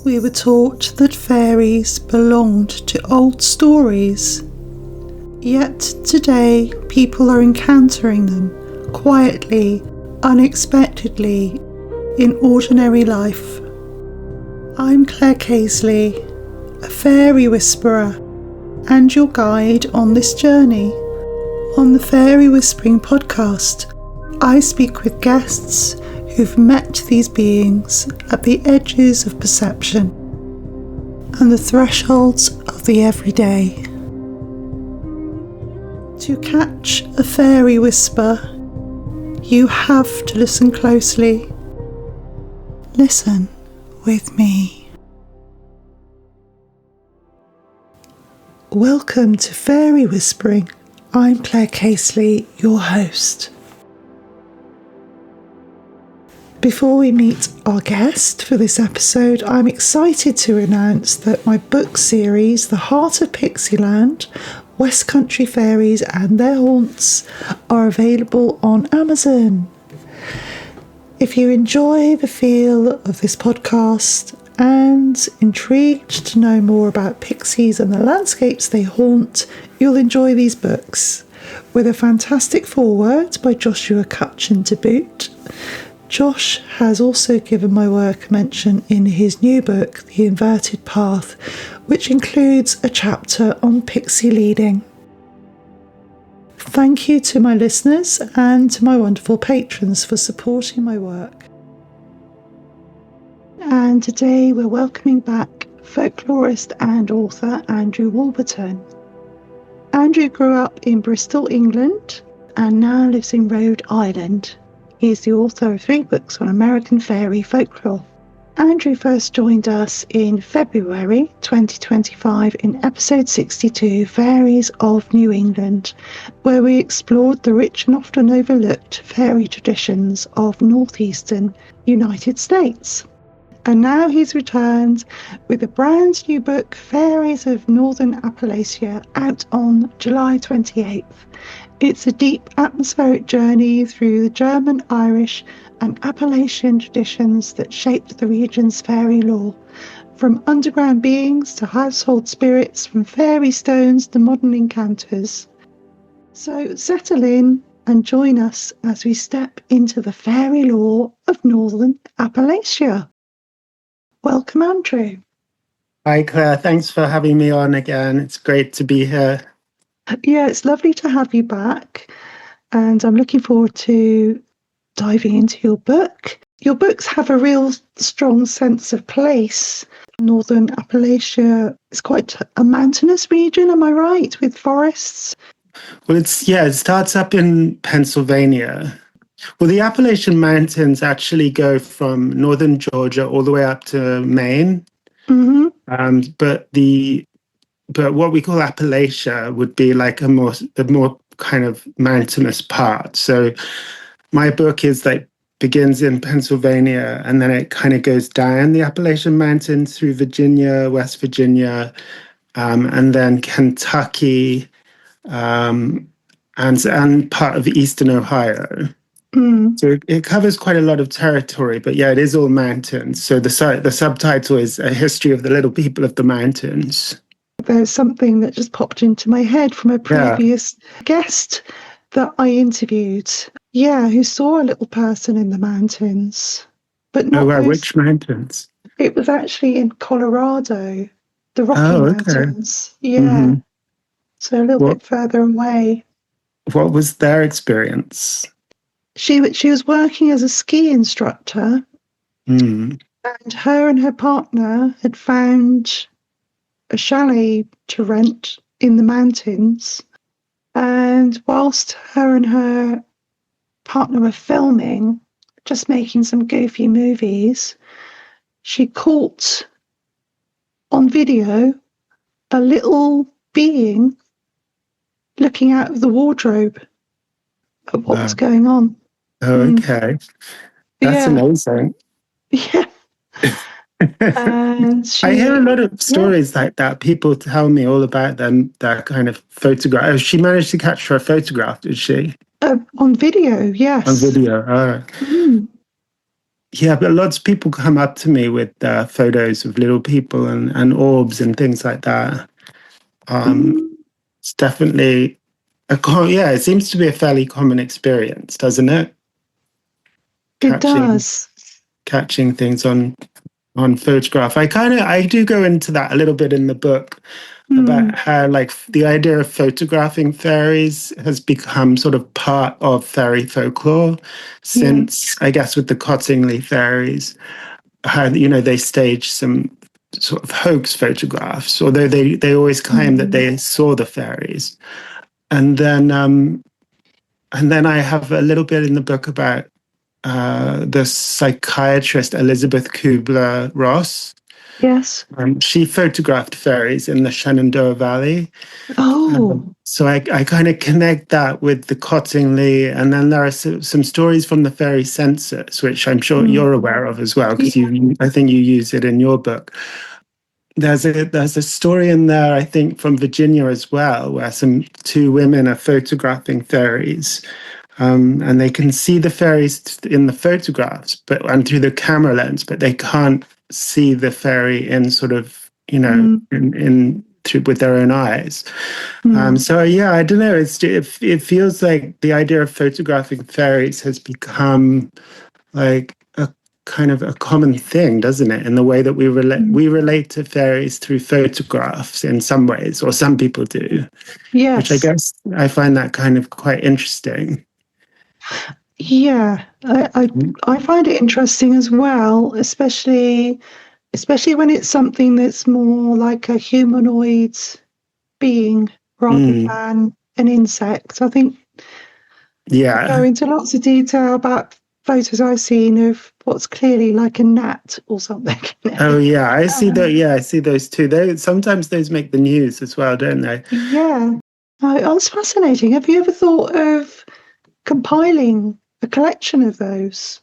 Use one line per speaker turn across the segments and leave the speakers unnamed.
We were taught that fairies belonged to old stories. Yet today people are encountering them quietly, unexpectedly, in ordinary life. I'm Claire Casely, a fairy whisperer and your guide on this journey. On the Fairy Whispering podcast, I speak with guests who've met these beings at the edges of perception and the thresholds of the everyday. To catch a fairy whisper, you have to listen closely. Listen with me. Welcome to Fairy Whispering. I'm Claire Casely, your host. Before we meet our guest for this episode, I'm excited to announce that my book series, The Heart of Pixieland, West Country Fairies and Their Haunts, are available on Amazon. If you enjoy the feel of this podcast and intrigued to know more about pixies and the landscapes they haunt, you'll enjoy these books. With a fantastic foreword by Joshua Cutchin to boot. Josh has also given my work a mention in his new book, The Inverted Path, which includes a chapter on pixie leading. Thank you to my listeners and to my wonderful patrons for supporting my work. And today we're welcoming back folklorist and author Andrew Warburton. Andrew grew up in Bristol, England, and now lives in Rhode Island. He is the author of 3 books on American fairy folklore. Andrew first joined us in February 2025 in episode 62, Fairies of New England, where we explored the rich and often overlooked fairy traditions of northeastern United States. And now he's returned with a brand new book, Fairies of Northern Appalachia, out on July 28th. It's a deep atmospheric journey through the German, Irish and Appalachian traditions that shaped the region's fairy lore, from underground beings to household spirits, from fairy stones to modern encounters. So settle in and join us as we step into the fairy lore of Northern Appalachia. Welcome, Andrew.
Hi, Claire. Thanks for having me on again. It's great to be here.
Yeah, it's lovely to have you back. And I'm looking forward to diving into your book. Your books have a real strong sense of place. Northern Appalachia is quite a mountainous region, am I right, with forests?
Well, it starts up in Pennsylvania. Well, the Appalachian Mountains actually go from northern Georgia all the way up to Maine.
Mm-hmm.
But what we call Appalachia would be like a more kind of mountainous part. So my book begins in Pennsylvania and then it kind of goes down the Appalachian Mountains through Virginia, West Virginia, and then Kentucky, and part of eastern Ohio. So it covers quite a lot of territory, but yeah, it is all mountains. So the subtitle is A History of the Little People of the Mountains.
There's something that just popped into my head from a previous guest that I interviewed. Yeah, who saw a little person in the mountains. But not
which mountains?
It was actually in Colorado, the Rocky Mountains. Yeah.
Mm-hmm.
So a little bit further away.
What was their experience?
She was working as a ski instructor, and her and her partner had found a chalet to rent in the mountains. And whilst her and her partner were filming, just making some goofy movies, she caught on video a little being looking out of the wardrobe at what was going on.
Oh, okay. That's amazing.
Yeah. And
I hear a lot of stories like that. People tell me all about that kind of photograph. Oh, she managed to catch her photograph, did she?
On video, yes.
On video, yeah, but lots of people come up to me with photos of little people and orbs and things like that.
Mm,
It's definitely yeah, it seems to be a fairly common experience, doesn't it?
it
Catching
does.
catching things on photograph. I do go into that a little bit in the book about
Mm,
how like the idea of photographing fairies has become sort of part of fairy folklore
yeah.
since, I guess, with the Cottingley fairies, how they stage some sort of hoax photographs, although they always claim that
Mm,
they saw the fairies. And then I have a little bit in the book about the psychiatrist Elizabeth Kubler-Ross.
yes.
She photographed fairies in the Shenandoah Valley.
Oh.
So I kind of connect that with the Cottingley, and then there are some stories from the fairy census, which I'm sure
Mm,
you're aware of as well, because
yeah.
I think you use it in your book. There's a story in there, I think, from Virginia as well, where some two women are photographing fairies, and they can see the fairies in the photographs, and through the camera lens, but they can't see the fairy in sort of
Mm,
in through with their own eyes.
mm,
So yeah, I don't know. It feels like the idea of photographing fairies has become like a kind of a common thing, doesn't it? In the way that
mm.
we relate to fairies through photographs in some ways, or some people do, which I
Yes.
guess I find that kind of quite interesting.
Yeah. I find it interesting as well, especially when it's something that's more like a humanoid being rather
Mm,
than an insect. I think you go
yeah.
into lots of detail about photos I've seen of what's clearly like a gnat or something.
Oh yeah, I see that.
Um,
Yeah, I see those too. Sometimes those make the news as well, don't they?
yeah. Oh, that's fascinating. Have you ever thought of compiling a collection of those?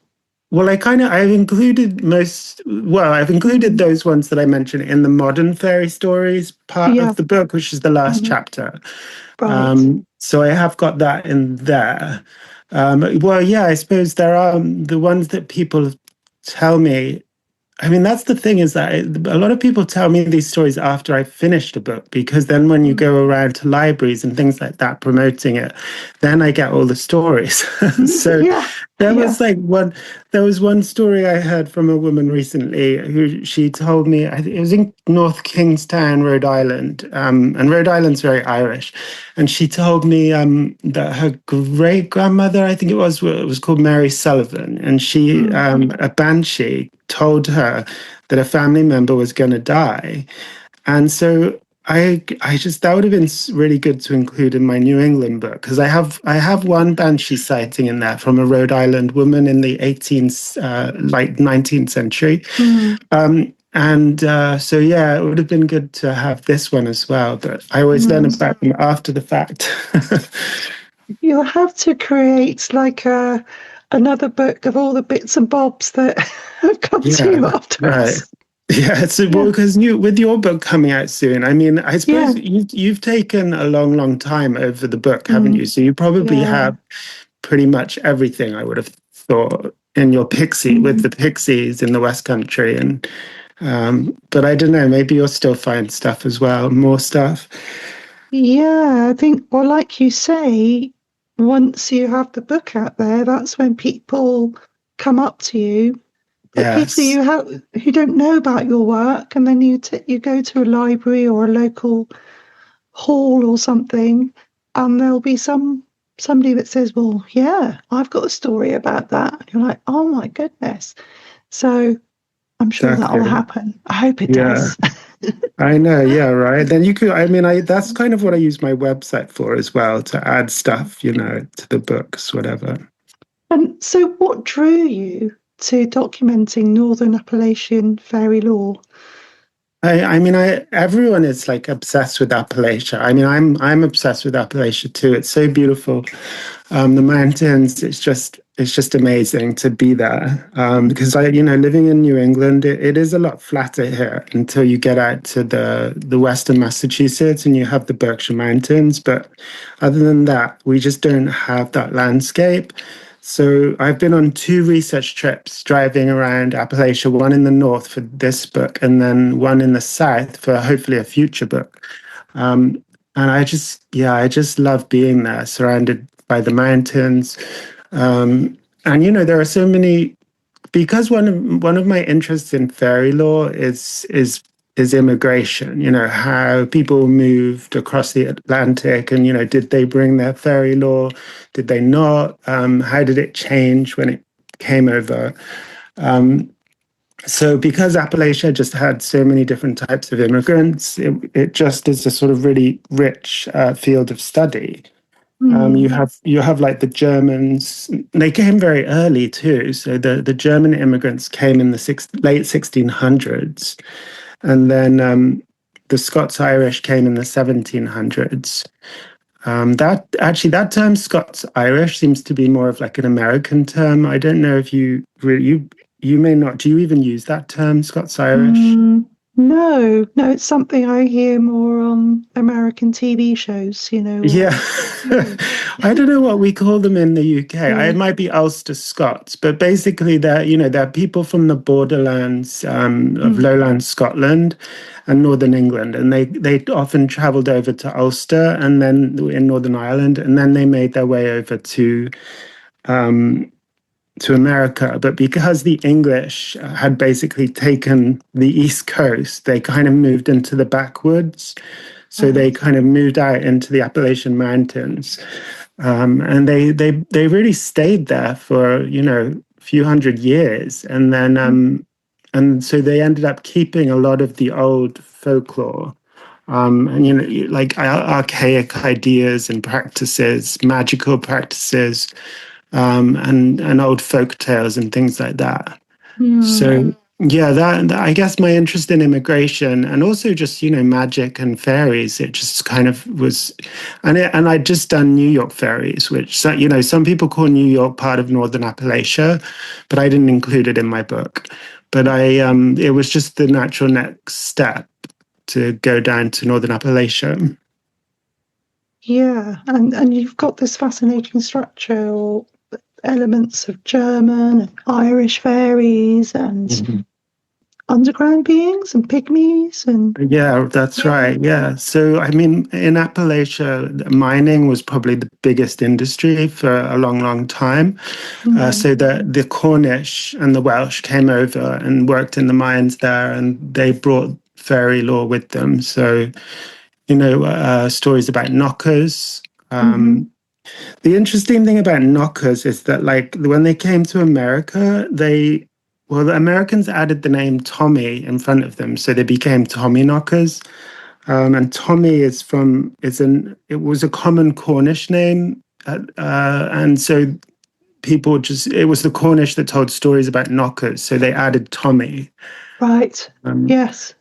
Well, I've included I've included
Mm,
those ones that I mentioned in the modern fairy stories part
yeah.
of the book, which is the last
Mhm.
chapter.
Right.
So I have got that in there. Well, yeah, I suppose there are the ones that people tell me. I mean, that's the thing is that a lot of people tell me these stories after I finished a book, because then when you
Mm.
go around to libraries and things like that promoting it, then I get all the stories. So
Yeah.
there
Yeah.
was like there was one story I heard from a woman recently who she told me, I think it was in North Kingstown, Rhode Island, and Rhode Island's very Irish, and she told me that her great grandmother, I think it was called Mary Sullivan, and she
Mm.
a banshee told her that a family member was going to die, and so I just that would have been really good to include in my New England book, because I have one banshee sighting in there from a Rhode Island woman in the 18th like 19th century,
Mm.
and so yeah, it would have been good to have this one as well. But I always learn
Mm.
about them after the fact.
You'll have to create like another book of all the bits and bobs that have come to
Yeah,
you
right.
afterwards.
Yeah, so well,
Yeah.
because with your book coming out soon, I mean, I
Yeah.
suppose you've taken a long, long time over the book, haven't you?
Mm.
So you probably
Yeah.
have pretty much everything, I would have thought, in your pixie with
Mm.
the pixies in the West Country, and but I don't know, maybe you'll still find stuff as well, more stuff.
Yeah, I think, well, like you say, once you have the book out there, that's when people come up to you. But people
Yes,
who don't know about your work, and then you go to a library or a local hall or something, and there'll be somebody that says, "Well, yeah, I've got a story about that." And you're like, "Oh my goodness!" So I'm sure that'll
exactly.
happen. I hope it
Yeah.
does.
I know, yeah, right. Then you could, I mean, that's kind of what I use my website for as well, to add stuff, to the books, whatever.
And so, what drew you to documenting Northern Appalachian fairy lore?
I mean, everyone is like obsessed with Appalachia. I mean, I'm obsessed with Appalachia too. It's so beautiful. The mountains, it's just amazing to be there. Because living in New England, it is a lot flatter here until you get out to the western Massachusetts and you have the Berkshire Mountains. But other than that, we just don't have that landscape. So I've been on two research trips driving around Appalachia, one in the north for this book, and then one in the south for hopefully a future book. Um, and I just love being there, surrounded by the mountains. And there are so many because one of my interests in fairy lore is immigration. How people moved across the Atlantic, and did they bring their fairy lore? Did they not? How did it change when it came over? Um, so because Appalachia just had so many different types of immigrants, it just is a sort of really rich field of study. You
Mm.
have like the Germans. They came very early too. So the German immigrants came in the late 1600s, and then the Scots Irish came in the 1700s. That term Scots Irish seems to be more of like an American term. I don't know if you may not. Do you even use that term, Scots Irish?
Mm. No, no, it's something I hear more on American TV shows,
Yeah.
Mm.
I don't know what we call them in the UK.
Yeah.
It might be Ulster Scots, but basically they're people from the borderlands of
Mm.
lowland Scotland and Northern England, and they often travelled over to Ulster and then in Northern Ireland, and then they made their way over um, to America. But because the English had basically taken the East Coast, they kind of moved into the backwoods. So they
Right.
kind of moved out into the Appalachian Mountains, and they really stayed there for a few hundred years, and then
Mm.
and so they ended up keeping a lot of the old folklore. And like archaic ideas and practices, magical practices, and old folk tales and things like that.
Mm.
So yeah, that I guess my interest in immigration and also just magic and fairies, it just kind of was, and I'd just done New York fairies, which some people call New York part of Northern Appalachia, but I didn't include it in my book. But it was just the natural next step to go down to Northern Appalachia.
Yeah, and you've got this fascinating structure or elements of German and Irish fairies and underground beings and pygmies and
Yeah, that's
yeah.
right. Yeah. So, I mean, in Appalachia, mining was probably the biggest industry for a long, long time.
Mm.
So the Cornish and the Welsh came over and worked in the mines there, and they brought fairy lore with them. So, stories about knockers.
Mm-hmm.
The interesting thing about knockers is that, like, when they came to America, the Americans added the name Tommy in front of them, so they became Tommy knockers. And Tommy it was a common Cornish name. And so it was the Cornish that told stories about knockers. So they added Tommy.
Right.
Um,
Yes.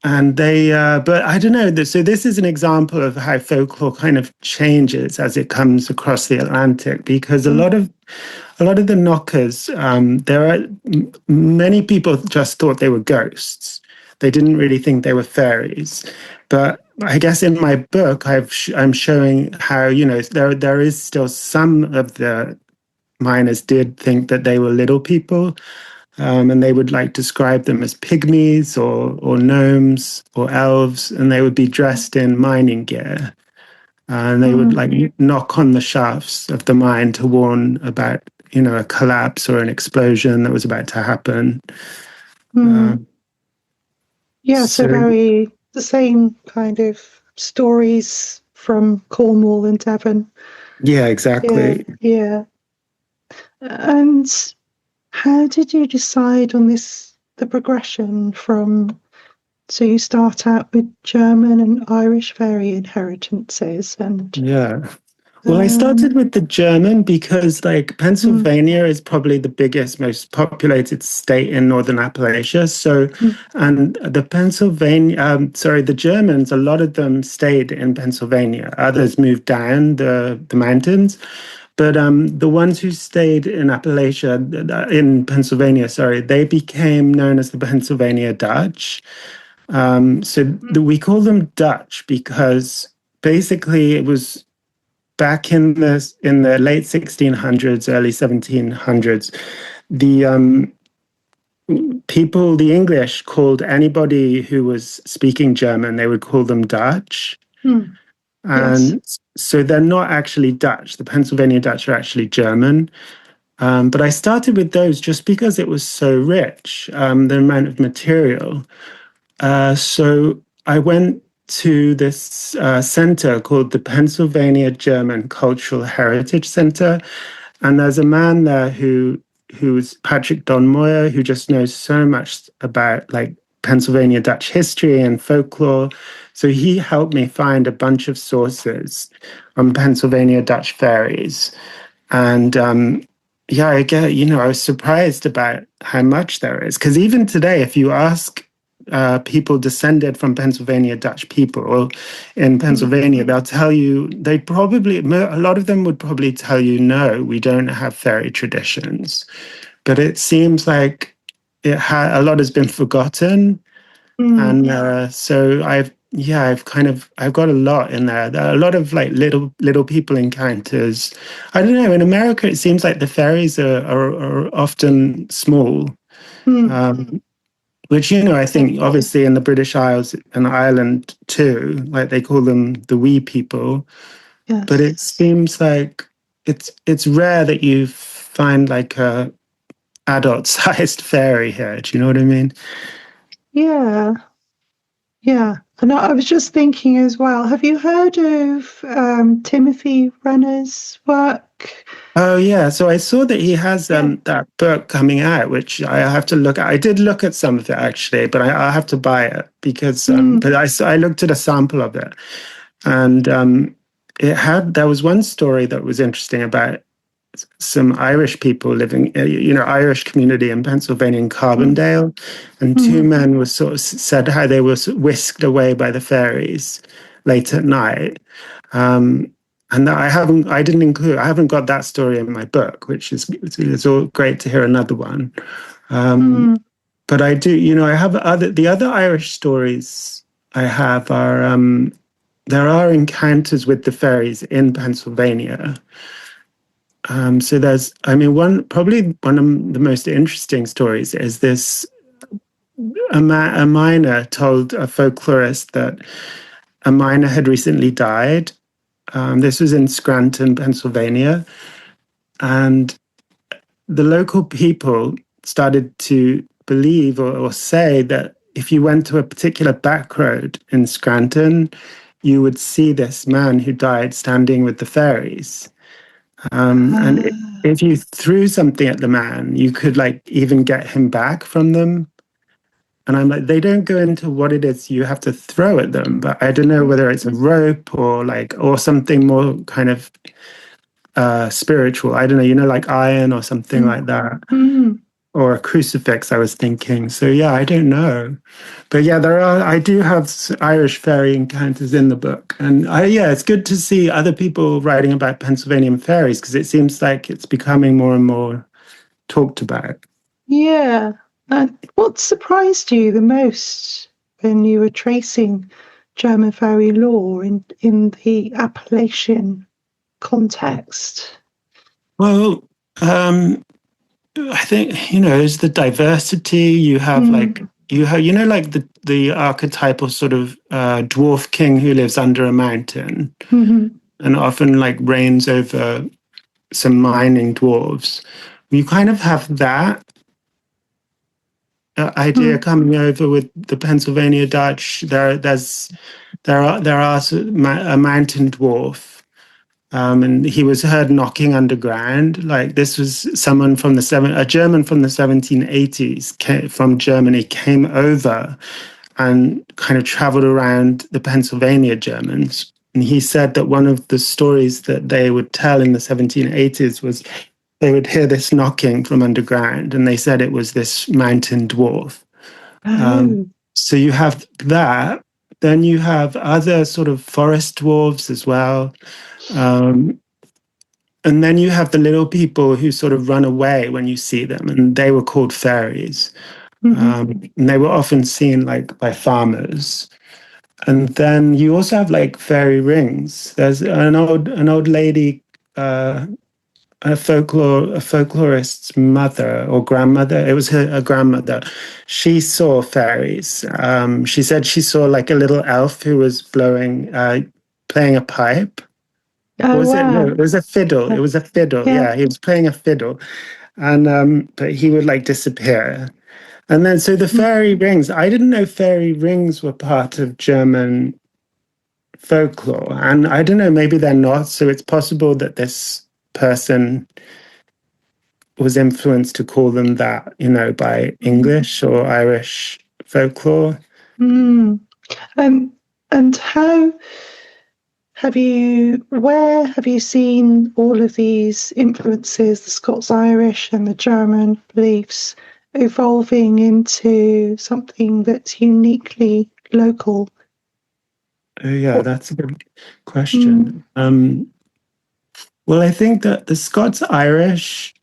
and but I don't know. So this is an example of how folklore kind of changes as it comes across the Atlantic, because
Mm.
a lot of the knockers, many people just thought they were ghosts. They didn't really think they were fairies. But I guess in my book, I'm showing how there is still some of the miners did think that they were little people, and they would like describe them as pygmies or gnomes or elves, and they would be dressed in mining gear, and they would
Mm.
like knock on the shafts of the mine to warn about a collapse or an explosion that was about to happen.
Mm.
Um,
Yeah, so
so
very the same kind of stories from Cornwall and Devon.
yeah,
Yeah,
exactly.
yeah. And how did you decide on the progression from, so you start out with German and Irish fairy inheritances and
Yeah. Well, I
um
started with the German because, like,
mm,
Pennsylvania is probably the biggest, most populated state in northern Appalachia. So,
mm,
and the Germans, a lot of them stayed in Pennsylvania. Others moved down the mountains. But the ones who stayed in Appalachia, in Pennsylvania, sorry, they became known as the Pennsylvania Dutch. We call them Dutch because basically it was back in the late 1600s, early 1700s, the people, the English called anybody who was speaking German, they would call them Dutch.
Mm. Yes.
And so they're not actually Dutch. The Pennsylvania Dutch are actually German. But I started with those just because it was so rich, the amount of material. So I went to this center called the Pennsylvania German Cultural Heritage Center, and there's a man there who's Patrick Donmoyer, who just knows so much about like Pennsylvania Dutch history and folklore. So he helped me find a bunch of sources on Pennsylvania Dutch fairies. And yeah, I get, I was surprised about how much there is. Because even today, if you ask people descended from Pennsylvania Dutch people in
Mm.
Pennsylvania, they'll tell you, a lot of them would probably tell you, no, we don't have fairy traditions. But it seems like a lot has been forgotten.
Mm.
And so I've got a lot in there. There are a lot of like little people encounters. I don't know. In America, it seems like the fairies are often small,
Mm.
um, which I think obviously in the British Isles and Ireland too, like they call them the wee people. But
Yes.
it seems like it's rare that you find like a adult-sized fairy here. Do you know what I mean?
Yeah. Yeah. And I was just thinking as well, have you heard of Timothy Renner's work?
Oh yeah, so I saw that he has
Yeah.
that book coming out, which I have to look at. I did look at some of it actually, but I have to buy it because
Mm.
but I looked at a sample of it, and there was one story that was interesting about some Irish people living, Irish community in Pennsylvania in
Mm.
Carbondale, and two
Mm.
men were sort of said how they were whisked away by the fairies late at night. Um, and I haven't got that story in my book, which is it's all great to hear another one. Um,
Mm.
but I do, I have the other Irish stories I have are there are encounters with the fairies in Pennsylvania. So probably one of the most interesting stories is this. A miner told a folklorist that a miner had recently died. This was in Scranton, Pennsylvania, and the local people started to believe or say that if you went to a particular back road in Scranton, you would see this man who died standing with the fairies. And
Ah.
if you threw something at the man, you could like even get him back from them. And I'm like, they don't go into what it is you have to throw at them, but I don't know whether it's a rope or something more kind of spiritual. I don't know, like iron or something
Mm.
like that,
Mm.
or a crucifix. I was thinking. So yeah, I don't know, but yeah, I do have Irish fairy encounters in the book, and yeah, it's good to see other people writing about Pennsylvania fairies because it seems like it's becoming more and more talked about.
Yeah. And what surprised you the most when you were tracing German fairy lore in the Appalachian context?
Well, I think is the diversity you have. Like
Mm.
like the archetypal sort of dwarf king who lives under a mountain
Hmm.
and often like reigns over some mining dwarves. You kind of have that idea
Mm.
coming over with the Pennsylvania Dutch. There are a mountain dwarf. And he was heard knocking underground. Like this was someone from a German from the 1780s from Germany came over and kind of traveled around the Pennsylvania Germans. And he said that one of the stories that they would tell in the 1780s was they would hear this knocking from underground, and they said it was this mountain dwarf. Um,
Oh.
so you have that. Then you have other sort of forest dwarves as well. Um, and then you have the little people who sort of run away when you see them, and they were called fairies.
Hmm.
And they were often seen like by farmers. And then you also have like fairy rings. There's an old lady, a folklorist's mother or grandmother. It was a grandmother. She saw fairies. She said she saw like a little elf who was playing a pipe. Or
Oh,
was it? No,
wow.
it was a fiddle. It was a fiddle.
Yeah.
Yeah, he was playing a fiddle, and but he would like disappear. And then so the
Mm.
fairy rings. I didn't know fairy rings were part of German folklore, and I don't know. Maybe they're not. So it's possible that this person was influenced to call them that, by English or Irish folklore.
Mm. And where have you seen all of these influences, the Scots-Irish and the German beliefs, evolving into something that's uniquely local?
Oh, yeah,
What?
that's a good
Mm,
question. Well, I think that the Scots-Irish,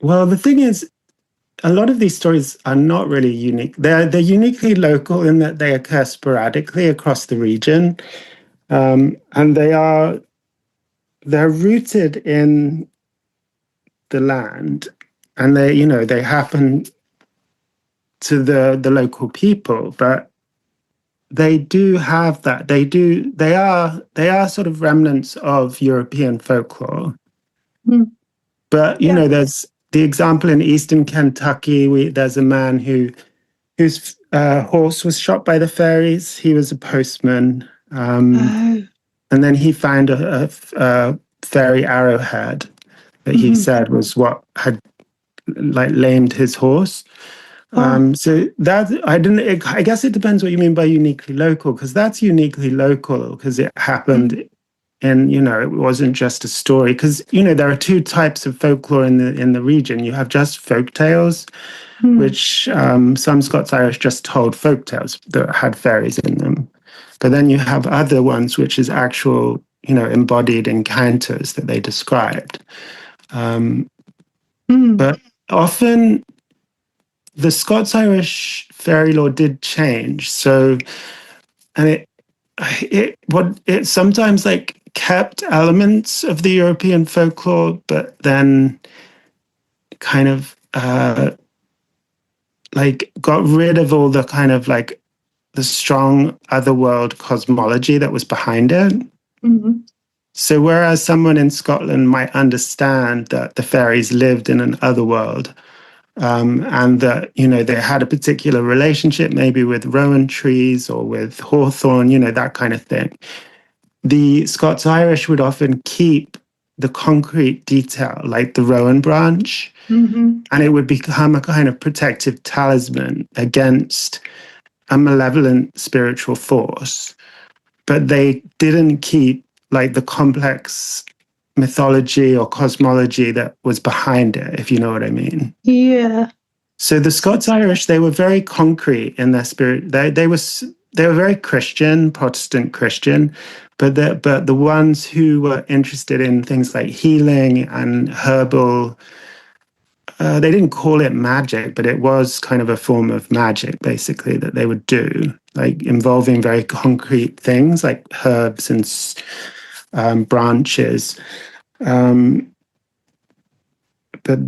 well, the thing is, a lot of these stories are not really unique. They're uniquely local in that they occur sporadically across the region, and they're rooted in the land, and they happen to the local people, but they do have that. They are sort of remnants of European folklore.
mm,
But
yeah.
there's the example in Eastern Kentucky. There's a man whose horse was shot by the fairies. He was a postman,
Oh.
and then he found a fairy arrowhead that he
Mhm.
said was what had like lamed his horse.
Oh.
So that I didn't. I guess it depends what you mean by uniquely local, because that's uniquely local because it
Mm,
happened. And it wasn't just a story, because there are two types of folklore in the region. You have just folk tales,
mm,
which some Scots Irish just told folk tales that had fairies in them. But then you have other ones, which is actual, embodied encounters that they described. Um,
mm,
but often the Scots Irish fairy lore did change. So, and it sometimes like kept elements of the European folklore, but then kind of like got rid of all the kind of like the strong otherworld cosmology that was behind it.
mhm,
So whereas someone in Scotland might understand that the fairies lived in an otherworld, and that they had a particular relationship, maybe with rowan trees or with hawthorn, that kind of thing, the Scots Irish would often keep the concrete detail, like the rowan branch,
mhm.
and it would become a kind of protective talisman against a malevolent spiritual force. But they didn't keep like the complex mythology or cosmology that was behind it, if you know what I mean.
Yeah.
So the Scots Irish, they were very concrete in their spirit. They were very Christian, Protestant Christian, but the ones who were interested in things like healing and herbal, they didn't call it magic, but it was kind of a form of magic, basically, that they would do, like involving very concrete things like herbs and branches. Um, but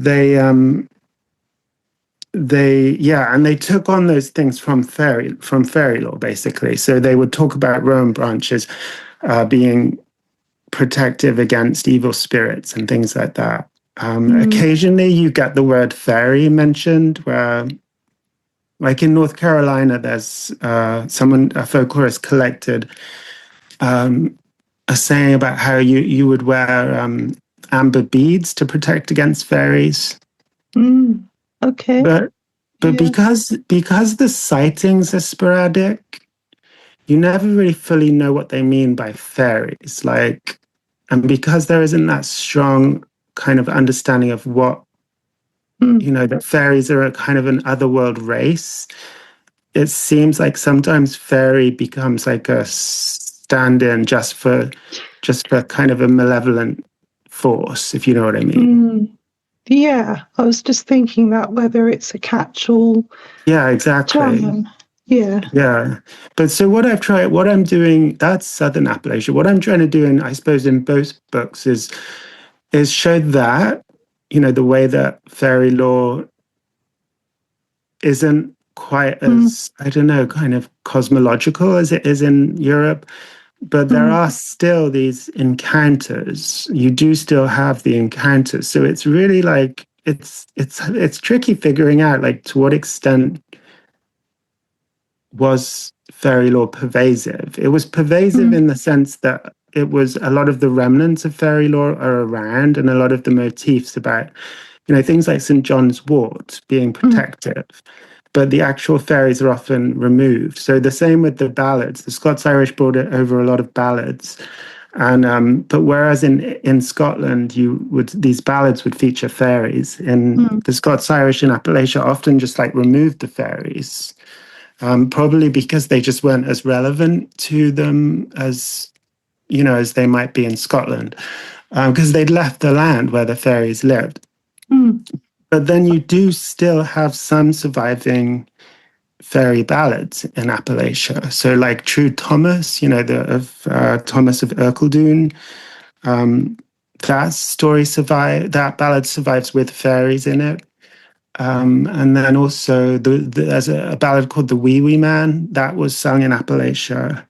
and they took on those things from fairy lore, basically. So they would talk about rowan branches being protective against evil spirits and things like that.
Mm,
Occasionally you get the word fairy mentioned, where like in North Carolina, there's a folklorist collected a saying about how you would wear amber beads to protect against fairies.
mm. Okay.
But
Yeah.
because the sightings are sporadic, you never really fully know what they mean by fairies. Like, and because there isn't that strong kind of understanding of what,
Mm,
that fairies are a kind of an otherworld race, it seems like sometimes fairy becomes like a stand-in just for kind of a malevolent force, if you know what I mean.
mm. Yeah. I was just thinking that whether it's a catch-all
Yeah, exactly.
term. Yeah.
Yeah. But so what I'm doing, that's Southern Appalachia. What I'm trying to do, in, I suppose, in both books is show that, the way that fairy lore isn't quite
Mm,
as, I don't know, kind of cosmological as it is in Europe. But there
mm,
are still these encounters. You do still have the encounters. So it's really like it's tricky figuring out like to what extent was fairy lore pervasive. It was pervasive
mm,
in the sense that it was a lot of the remnants of fairy lore are around, and a lot of the motifs about, things like St. John's wort being
mm,
protective, but the actual fairies are often removed. So the same with the ballads. The Scots Irish brought it over a lot of ballads. And but whereas in Scotland these ballads would feature fairies, in
mm,
the Scots Irish in Appalachia often just like removed the fairies, probably because they just weren't as relevant to them as they might be in Scotland, because they'd left the land where the fairies lived.
mm.
But then you do still have some surviving fairy ballads in Appalachia. So, like True Thomas, Thomas of Ercildoune, um, that ballad survives with fairies in it. And then also there's a ballad called The Wee Wee Man that was sung in Appalachia.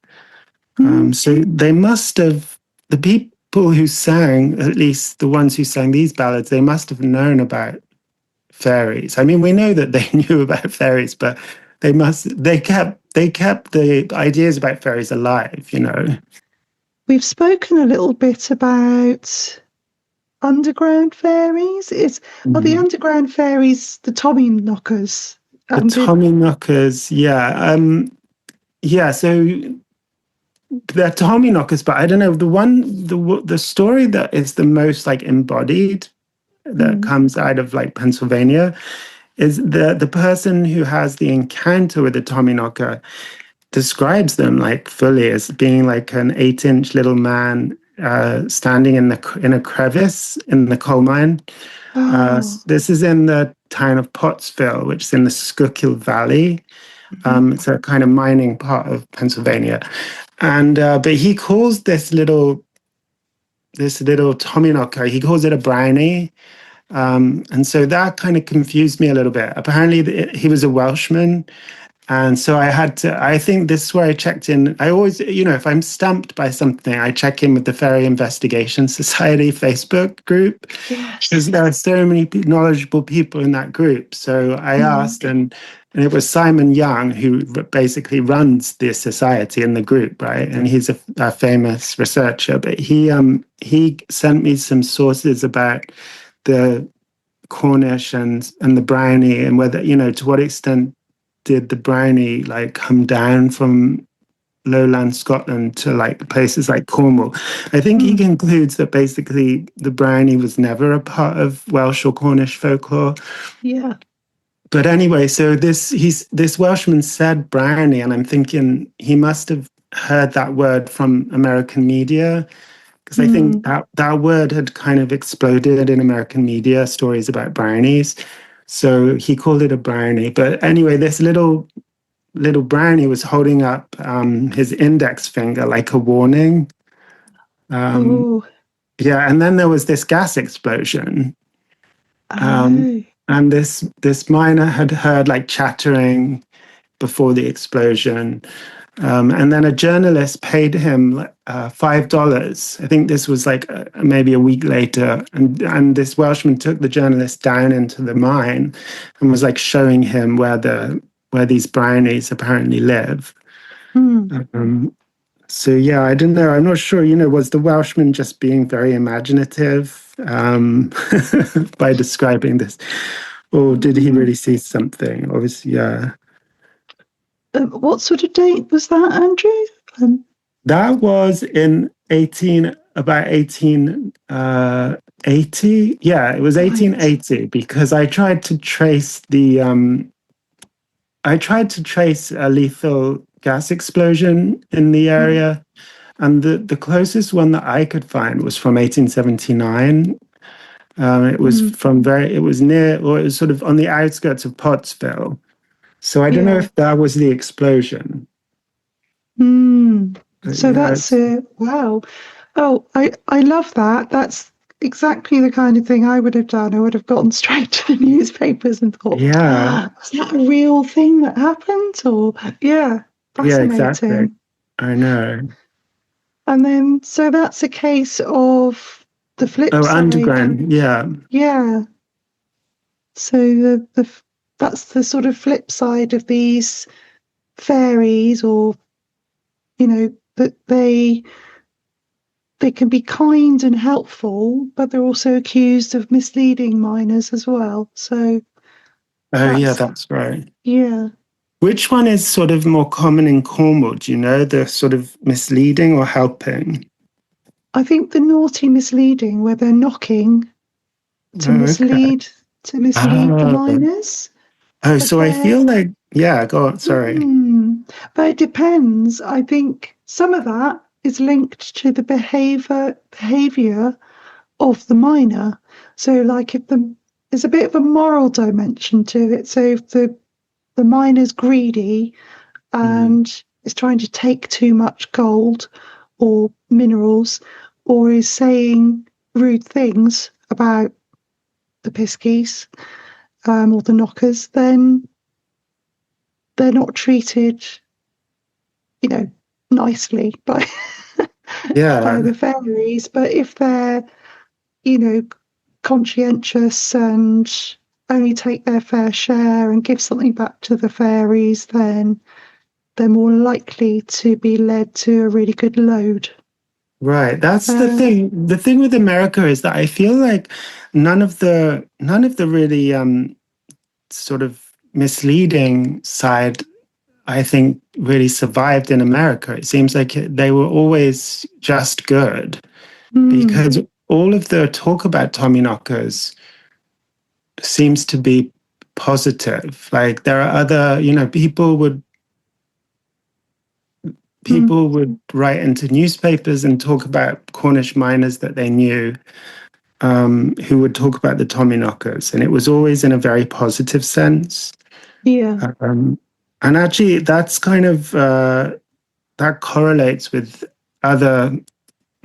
Mm.
So they must have, the people who sang, at least the ones who sang these ballads, they must have known about fairies. I mean, we know that they knew about fairies, but they kept the ideas about fairies alive.
We've spoken a little bit about underground fairies. Are the
Mhm.
underground fairies the Tommy knockers?
The
And
Tommy knockers, yeah. Yeah, so they're Tommy knockers, but I don't know, the story that is the most like embodied that
mm,
comes out of like Pennsylvania is the person who has the encounter with the Tommyknocker describes them like fully as being like an 8-inch little man standing in a crevice in the coal mine.
oh,
This is in the town of Pottsville, which is in the Schuylkill Valley.
mhm,
It's a kind of mining part of Pennsylvania, and but he calls this little Tommyknocker, he calls it a brownie. And so that kind of confused me a little bit. Apparently, he was a Welshman. And so I think this is where I checked in. I always, if I'm stumped by something, I check in with the Fairy Investigation Society Facebook group because
yes.
there are so many knowledgeable people in that group. So I
Mm,
asked, and it was Simon Young who basically runs this society in the group, right? And he's a famous researcher, but he sent me some sources about the Cornish and the brownie, and whether, to what extent did the brownie like come down from lowland Scotland to like places like Cornwall. I think he
mm,
concludes that basically the brownie was never a part of Welsh or Cornish folklore.
yeah.
But anyway, so this Welshman said brownie, and I'm thinking he must have heard that word from American media, because I think
Mm,
that word had kind of exploded in American media, stories about brownies. So he called it a brownie. But anyway, this little brownie was holding up his index finger like a warning. Um,
oh,
yeah, and then there was this gas explosion, um,
oh.
and this miner had heard like chattering before the explosion. And then a journalist paid him $5. I think this was like maybe a week later, and this Welshman took the journalist down into the mine and was like showing him where these brownies apparently live.
Mm.
Um, so yeah, I don't know. I'm not sure. Was the Welshman just being very imaginative by describing this, or did he
Mm.
really see something? Obviously, yeah.
What sort of date was that, Andrew?
That was in 1880. Yeah, it was
Right.
1880 because I tried to trace a lethal gas explosion in the
Mm,
area, and the closest one that I could find was from 1879. It was
mm,
from it was near, or it was sort of on the outskirts of Pottsville. So I don't know
Yeah.
if that was the explosion.
Mm. So
Yeah,
that's it. Wow. Oh, I love that. That's exactly the kind of thing I would have done. I would have gone straight to the newspapers and thought,
yeah,
ah, was that a real thing that happened? Or, yeah,
yeah, exactly.
fascinating.
I know.
And then, so that's a case of the flip
Oh,
side.
underground. Yeah.
Yeah. So that's the sort of flip side of these fairies, or, that they can be kind and helpful, but they're also accused of misleading minors as well. So
Oh, yeah,
that's,
that's right.
yeah.
Which one is sort of more common in Cornwall? Do you know, the sort of misleading or helping?
I think the naughty misleading, where they're knocking to
Oh, okay.
mislead the
Oh,
minors.
oh,
But
so I
they're,
feel like, yeah, go on, sorry.
but it depends. I think some of that is linked to the behavior of the minor. So, like, if there's a bit of a moral dimension to it. So, if the miner's greedy
Mm,
and is trying to take too much gold or minerals, or is saying rude things about the piskies, or the knockers, then they're not treated, you know, nicely by by
yeah,
the fairies. But if they're, you know, conscientious and only take their fair share and give something back to the fairies, then they're more likely to be led to a really good load.
right. That's the
Um,
thing. The thing with America is that I feel like none of the really sort of misleading side, I think, really survived in America. It seems like they were always just good,
mm,
because all of the talk about Tommyknockers seems to be positive. Like there are other,
mm,
people would write into newspapers and talk about Cornish miners that they knew, who would talk about the Tommyknockers, and it was always in a very positive sense.
yeah.
Um, and actually, that's kind of that correlates with other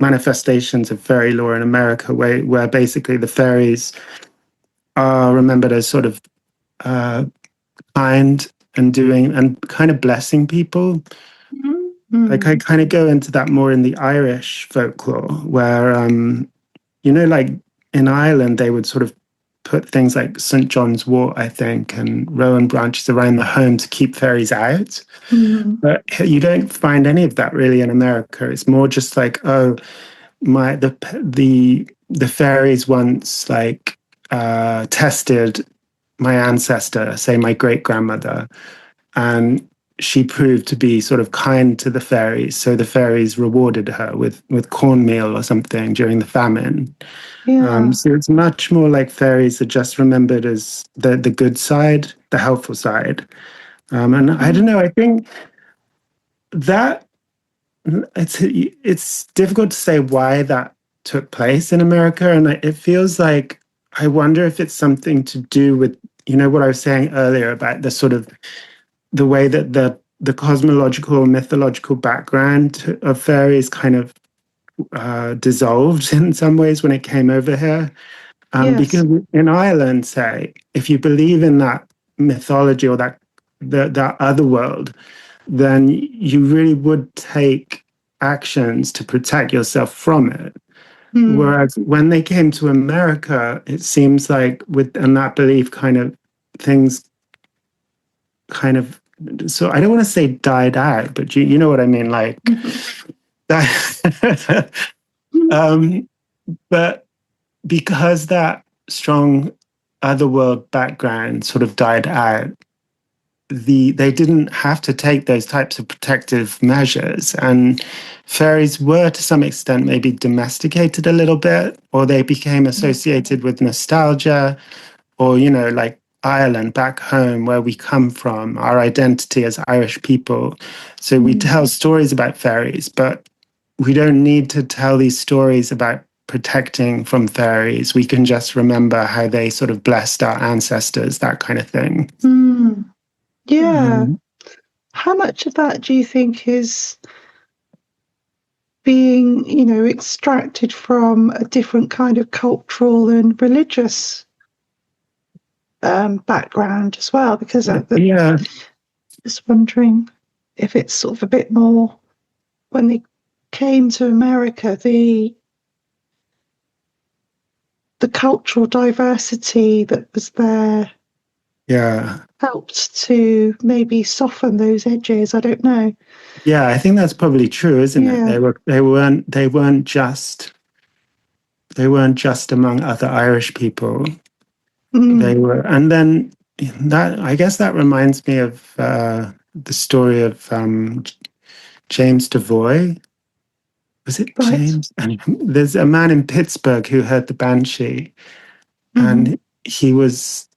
manifestations of fairy lore in America, where basically the fairies are remembered as sort of uh, kind and doing and kind of blessing people.
Mm,
Like I
mm,
kind of go into that more in the Irish folklore, where like in Ireland they would sort of put things like St. John's wort, I think, and rowan branches around the home to keep fairies out.
mm,
But you don't find any of that really in America. It's more just like, oh, my the fairies once like tested my ancestor, say my great grandmother, and she proved to be sort of kind to the fairies. So the fairies rewarded her with cornmeal or something during the famine.
yeah.
So it's much more like fairies are just remembered as the good side, the helpful side. And I don't
Mm,
know. I think that it's difficult to say why that took place in America, and it feels like I wonder if it's something to do with what I was saying earlier about the sort of the way that the cosmological or mythological background of fairies kind of dissolved in some ways when it came over here. Because
yes.
in Ireland, say, if you believe in that mythology or that other world, then you really would take actions to protect yourself from it.
Mm,
Whereas when they came to America, it seems like and that belief kind of things kind of, so I don't want to say died out, but you know what I mean, like
mhm,
that.
mm,
um, but because that strong otherworld background sort of died out, they didn't have to take those types of protective measures, and fairies were to some extent maybe domesticated a little bit, or they became associated with nostalgia, or like Ireland back home where we come from, our identity as Irish people. So we
mm,
tell stories about fairies, but we don't need to tell these stories about protecting from fairies. We can just remember how they sort of blessed our ancestors, that kind of thing.
mm. Yeah.
Um,
How much of that do you think is being, extracted from a different kind of cultural and religious background as well? Because I
yeah,
was wondering if it's sort of a bit more when they came to America, the cultural diversity that was there
yeah,
helped to maybe soften those edges. I don't know.
yeah. I think that's probably true, isn't it?
Yeah.
They weren't just among other Irish people. They
Mm.
were, and then that I guess that reminds me of the story of James Devoy. Was it
Right.
James? And there's a man in Pittsburgh who heard the banshee,
Mm-hmm.
and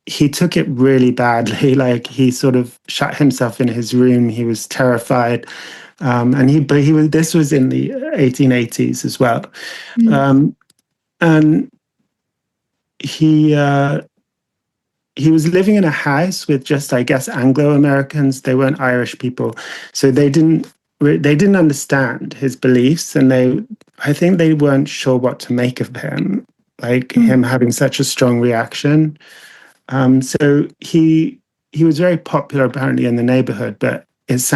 he took it really badly. Like he sort of shut himself in his room. He was terrified, but he was. This was in the 1880s as well,
Mm.
um, and he. He was living in a house with just, I guess, Anglo Americans. They weren't Irish people, so they didn't understand his beliefs, and I think they weren't sure what to make of him, like him
Mm.
having such a strong reaction. So he was very popular apparently in the neighborhood, but his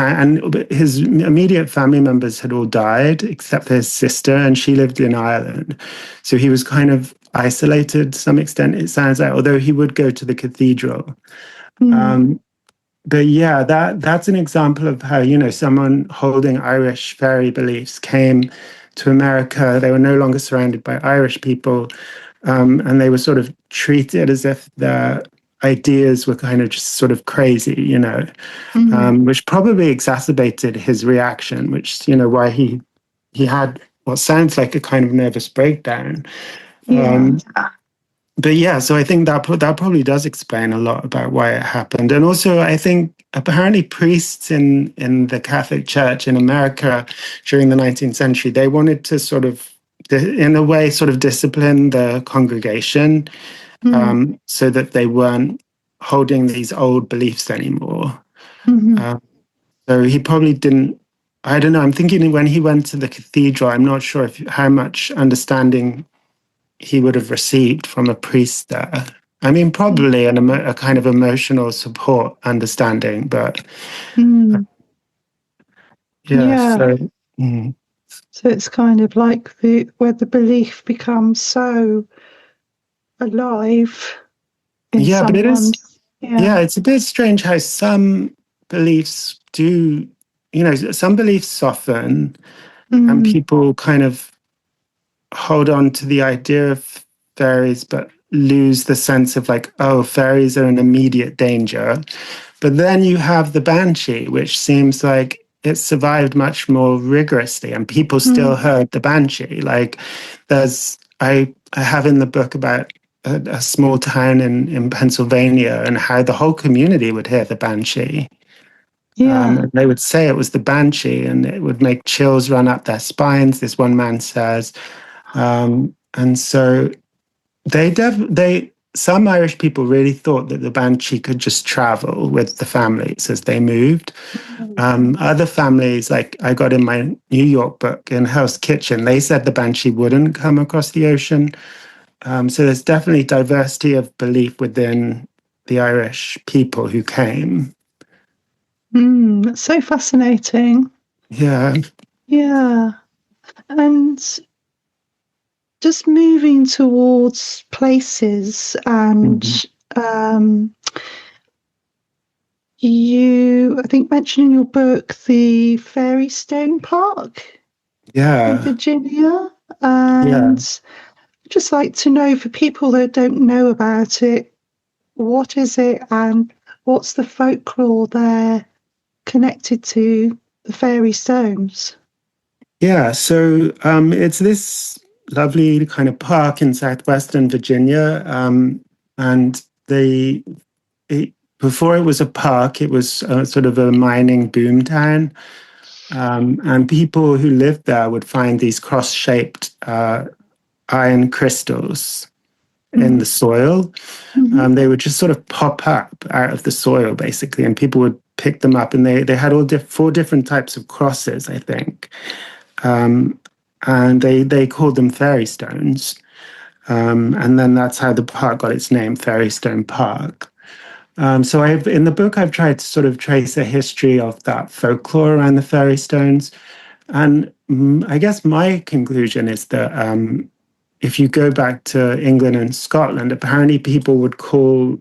immediate family members had all died except for his sister, and she lived in Ireland. So he was kind of isolated to some extent, it sounds like, although he would go to the cathedral.
Mm.
Um, but yeah, that's an example of how, someone holding Irish fairy beliefs came to America. They were no longer surrounded by Irish people, and they were sort of treated as if their ideas were kind of just sort of crazy,
Mm.
which probably exacerbated his reaction, which, why he had what sounds like a kind of nervous breakdown.
Yeah.
Um, but yeah, so I think that probably does explain a lot about why it happened. And also, I think apparently priests in the Catholic Church in America during the 19th century, they wanted to sort of, in a way, sort of discipline the congregation,
Mm.
so that they weren't holding these old beliefs anymore.
Mm-hmm.
Uh, so he probably didn't. I don't know. I'm thinking when he went to the cathedral, I'm not sure how much understanding he would have received from a priest there. I mean, probably a kind of emotional support understanding, but
Mm.
yeah.
Yeah.
Mm.
So it's kind of like where the belief becomes so alive in
Yeah, but it is.
someone's. Yeah.
Yeah, it's a bit strange how some beliefs do. Some beliefs soften, and
Mm.
people kind of hold on to the idea of fairies, but lose the sense of like, oh, fairies are an immediate danger. But then you have the banshee, which seems like it survived much more rigorously, and people still
Mm.
heard the banshee. Like, I have in the book about a small town in Pennsylvania and how the whole community would hear the banshee.
Yeah.
And they would say it was the banshee, and it would make chills run up their spines. This one man says, and so some Irish people really thought that the banshee could just travel with the families as they moved.
Mm.
Other families, like I got in my New York book in Hell's Kitchen, they said the banshee wouldn't come across the ocean. So there's definitely diversity of belief within the Irish people who came.
That's so fascinating.
Yeah.
Yeah. And just moving towards places
Mhm.
and you, I think, mentioned in your book the Fairy Stone Park in
Yeah.
Virginia.
Yeah.
And I'd just like to know for people that don't know about it, what is it and what's the folklore there connected to the fairy stones?
Yeah, so it's this lovely kind of park in southwestern Virginia, and it, before it was a park, it was sort of a mining boom town, and people who lived there would find these cross-shaped iron crystals
Mm.
in the soil.
Mm-hmm.
They would just sort of pop up out of the soil, basically, and people would picked them up, and they had all four different types of crosses, I think, and they called them fairy stones, and then that's how the park got its name, Fairy Stone Park. So in the book, I've tried to sort of trace a history of that folklore around the fairy stones. And I guess my conclusion is that if you go back to England and Scotland, apparently people would call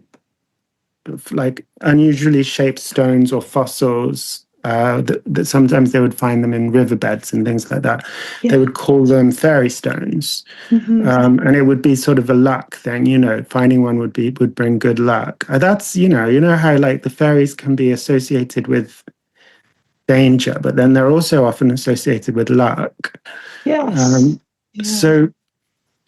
like unusually shaped stones or fossils that sometimes they would find them in riverbeds and things like that.
Yeah.
They would call them fairy stones. And it would be sort of a luck thing, finding one would bring good luck. That's, how like the fairies can be associated with danger, but then they're also often associated with luck.
Yes.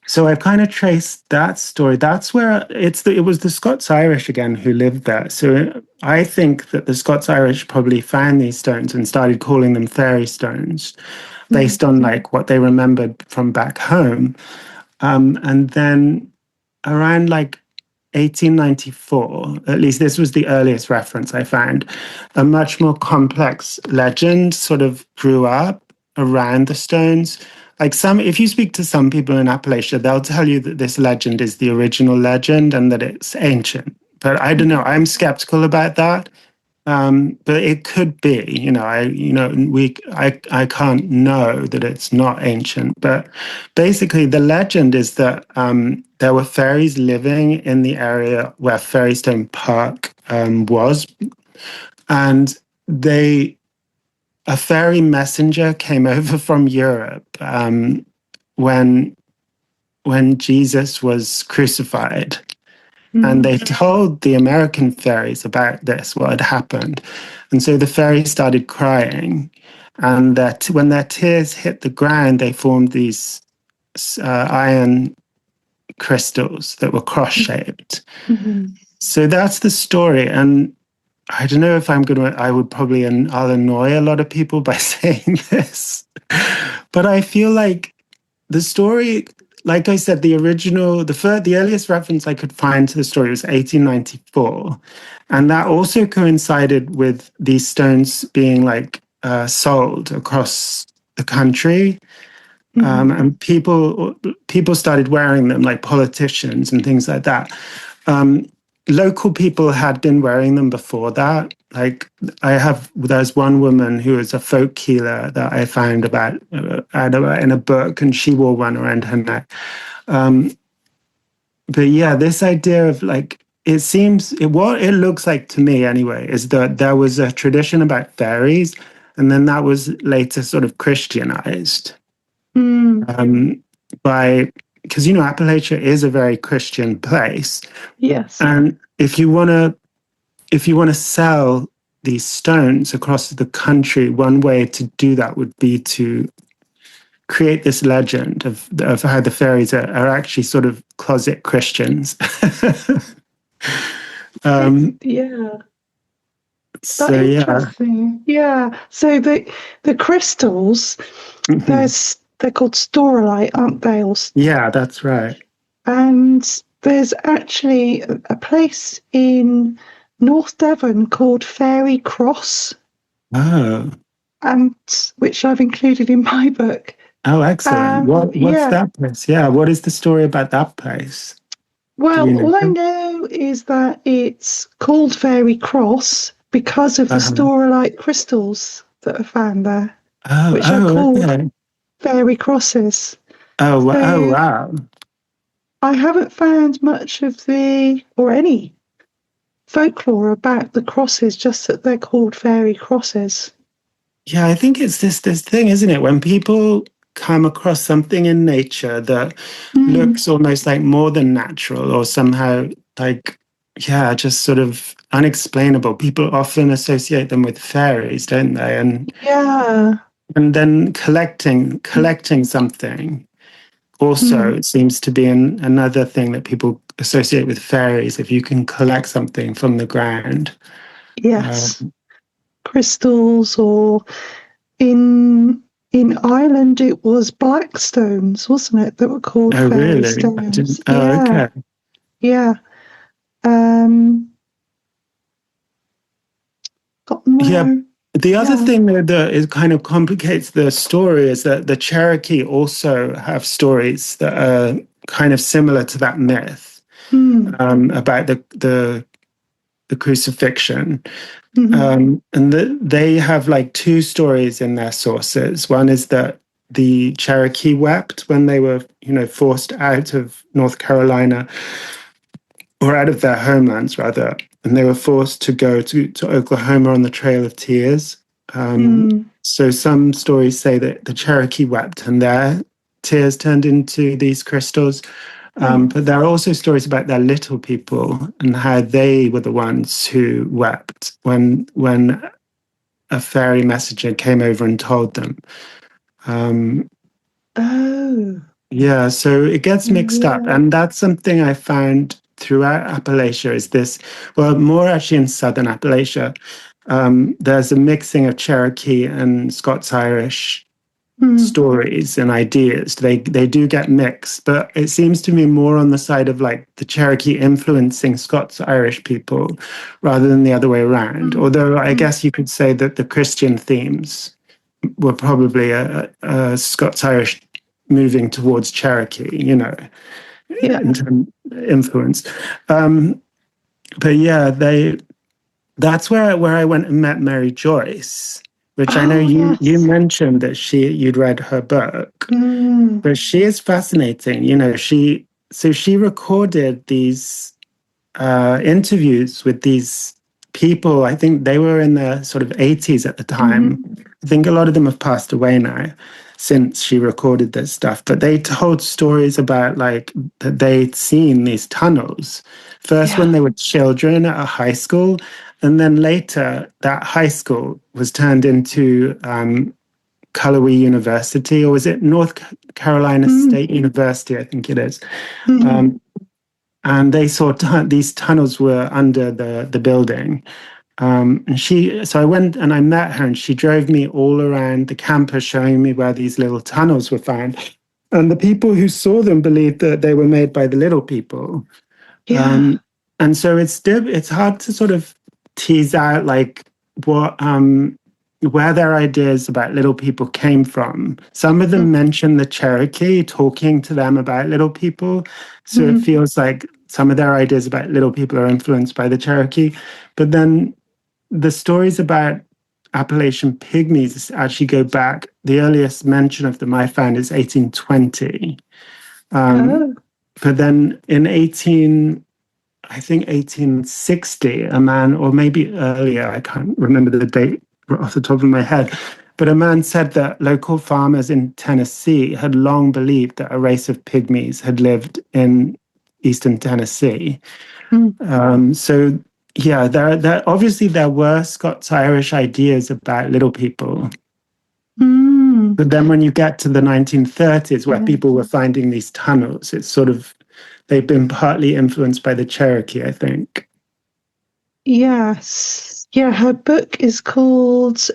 So I've kind of traced that story. That's where it was the Scots-Irish again who lived there. So I think that the Scots-Irish probably found these stones and started calling them fairy stones based on like what they remembered from back home. And then around like 1894, at least this was the earliest reference I found, a much more complex legend sort of grew up around the stones. Like if you speak to some people in Appalachia, they'll tell you that this legend is the original legend and that it's ancient. But I don't know, I'm skeptical about that. But it could be, I can't know that it's not ancient. But basically, the legend is that there were fairies living in the area where Fairystone Park was, and a fairy messenger came over from Europe when Jesus was crucified. And they told the American fairies about this, what had happened. And so the fairies started crying. And that when their tears hit the ground, they formed these iron crystals that were cross-shaped. So that's the story. And I don't know if I'll annoy a lot of people by saying this. But I feel like the story, like I said, the earliest reference I could find to the story was 1894. And that also coincided with these stones being like sold across the country. And people started wearing them, like politicians and things like that. Local people had been wearing them before that. Like there's one woman who is a folk healer that I found about in a book, and she wore one around her neck. But yeah, this idea of like, what it looks like to me anyway, is that there was a tradition about fairies, and then that was later sort of Christianized because Appalachia is a very Christian place.
Yes.
And if you want to sell these stones across the country, one way to do that would be to create this legend of how the fairies are actually sort of closet Christians.
Yeah. So interesting. Yeah. So the crystals, they're called staurolite, aren't they?
Yeah, that's right.
And there's actually a place in North Devon called Fairy Cross.
Oh.
And which I've included in my book.
Oh, excellent. What's that place? Yeah, what is the story about that place?
Well, all I know is that it's called Fairy Cross because of the staurolite crystals that are found there, which are called fairy crosses.
Oh, wow.
I haven't found much of any folklore about the crosses, just that they're called fairy crosses.
Yeah, I think it's this thing, isn't it? When people come across something in nature that looks almost like more than natural or somehow like, just sort of unexplainable, people often associate them with fairies, don't they? And and then collecting something also seems to be another thing that people associate with fairies. If you can collect something from the ground.
Yes. Crystals, or in Ireland it was black stones, wasn't it, that were called fairy stones?
Okay.
Yeah. Got
Yeah.
somewhere.
The other
Yeah.
thing that is kind of complicates the story is that the Cherokee also have stories that are kind of similar to that myth
Mm.
about the crucifixion.
Mm-hmm.
They have like two stories in their sources. One is that the Cherokee wept when they were, forced out of North Carolina, or out of their homelands rather, and they were forced to go to Oklahoma on the Trail of Tears.
Mm.
So some stories say that the Cherokee wept and their tears turned into these crystals.
Oh.
But there are also stories about their little people and how they were the ones who wept when a fairy messenger came over and told them. Um,
Oh.
yeah, so it gets mixed up,
Yeah.
and that's something I found throughout Appalachia. Is this, well, more actually in southern Appalachia? There's a mixing of Cherokee and Scots Irish
Mm.
stories and ideas. They do get mixed, but it seems to me more on the side of like the Cherokee influencing Scots Irish people rather than the other way around.
Mm.
Although I
Mm.
guess you could say that the Christian themes were probably a Scots Irish moving towards Cherokee,
Yeah.
in terms of influence. Um, but yeah, that's where I went and met Mary Joyce, which I know
Oh,
you
yes.
mentioned that you'd read her book.
Mm.
But she is fascinating. She recorded these interviews with these people. I think they were in their sort of 80s at the time.
Mm-hmm.
I think a lot of them have passed away now since she recorded this stuff. But they told stories about like that they'd seen these tunnels first when
Yeah.
they were children at a high school, and then later that high school was turned into Cullowhee University, or was it North Carolina
Mm.
State University? I think it is.
Mm-hmm.
Um, and they saw these tunnels were under the building. So I went and I met her, and she drove me all around the campus, showing me where these little tunnels were found. And the people who saw them believed that they were made by the little people.
Yeah.
Um, and so it's hard to sort of tease out like what where their ideas about little people came from. Some of them mention the Cherokee talking to them about little people, so it
Mm-hmm.
feels like some of their ideas about little people are influenced by the Cherokee. But then the stories about Appalachian pygmies actually go back. The earliest mention of them I found is 1820. Um,
Oh.
but then in 1860, a man, or maybe earlier, I can't remember the date off the top of my head, but a man said that local farmers in Tennessee had long believed that a race of pygmies had lived in eastern Tennessee.
Mm.
So yeah, obviously there were Scots Irish ideas about little people,
Mm.
but then when you get to the 1930s, where
Yeah.
people were finding these tunnels, it's sort of they've been partly influenced by the Cherokee, I think.
Yes. Yeah, her book is called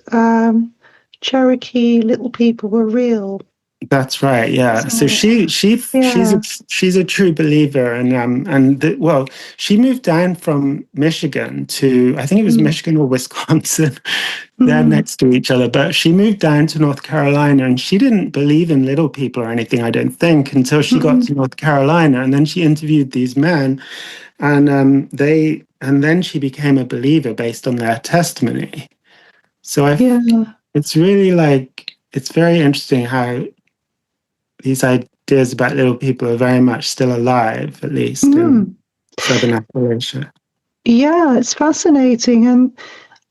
Cherokee Little People Were Real.
That's right. Yeah. So
Isn't it?
she's
Yeah.
she's a true believer, well, she moved down from Michigan to, I think it was
Mm.
Michigan or Wisconsin. They're
Mm.
next to each other, but she moved down to North Carolina, and she didn't believe in little people or anything, I don't think, until she got
Mm.
to North Carolina, and then she interviewed these men, and then she became a believer based on their testimony. So
Yeah.
it's really like it's very interesting how these ideas about little people are very much still alive, at least in
Mm.
southern Appalachia.
Yeah, it's fascinating. And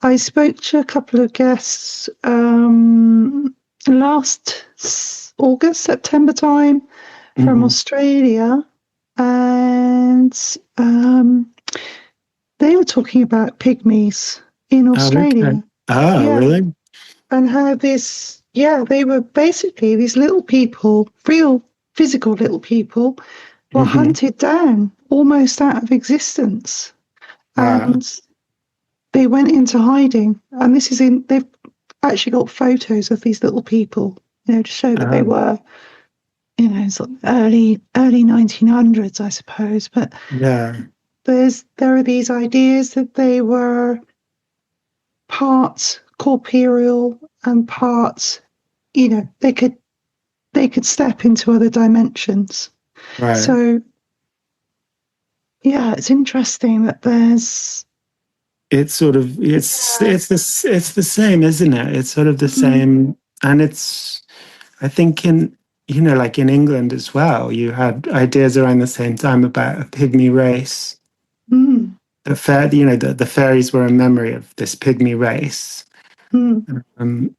I spoke to a couple of guests last August, September time from
Mm-hmm.
Australia, and they were talking about pygmies in
Oh, okay.
Australia.
Oh,
Yeah,
really?
and how they were basically these little people, real physical little people, were
Mm-hmm.
hunted down almost out of existence.
Wow.
And they went into hiding. And they've actually got photos of these little people, to show that they
Oh,
were, sort of early 1900s, I suppose. But
yeah.
there are these ideas that they were part corporeal and part, they could step into other dimensions.
Right.
So yeah, it's interesting that there's
It's sort of it's the same, isn't it? It's sort of the same, and it's I think in like in England as well, you had ideas around the same time about a pygmy race.
mm,
The fairies were a memory of this pygmy race.
mm,
Um,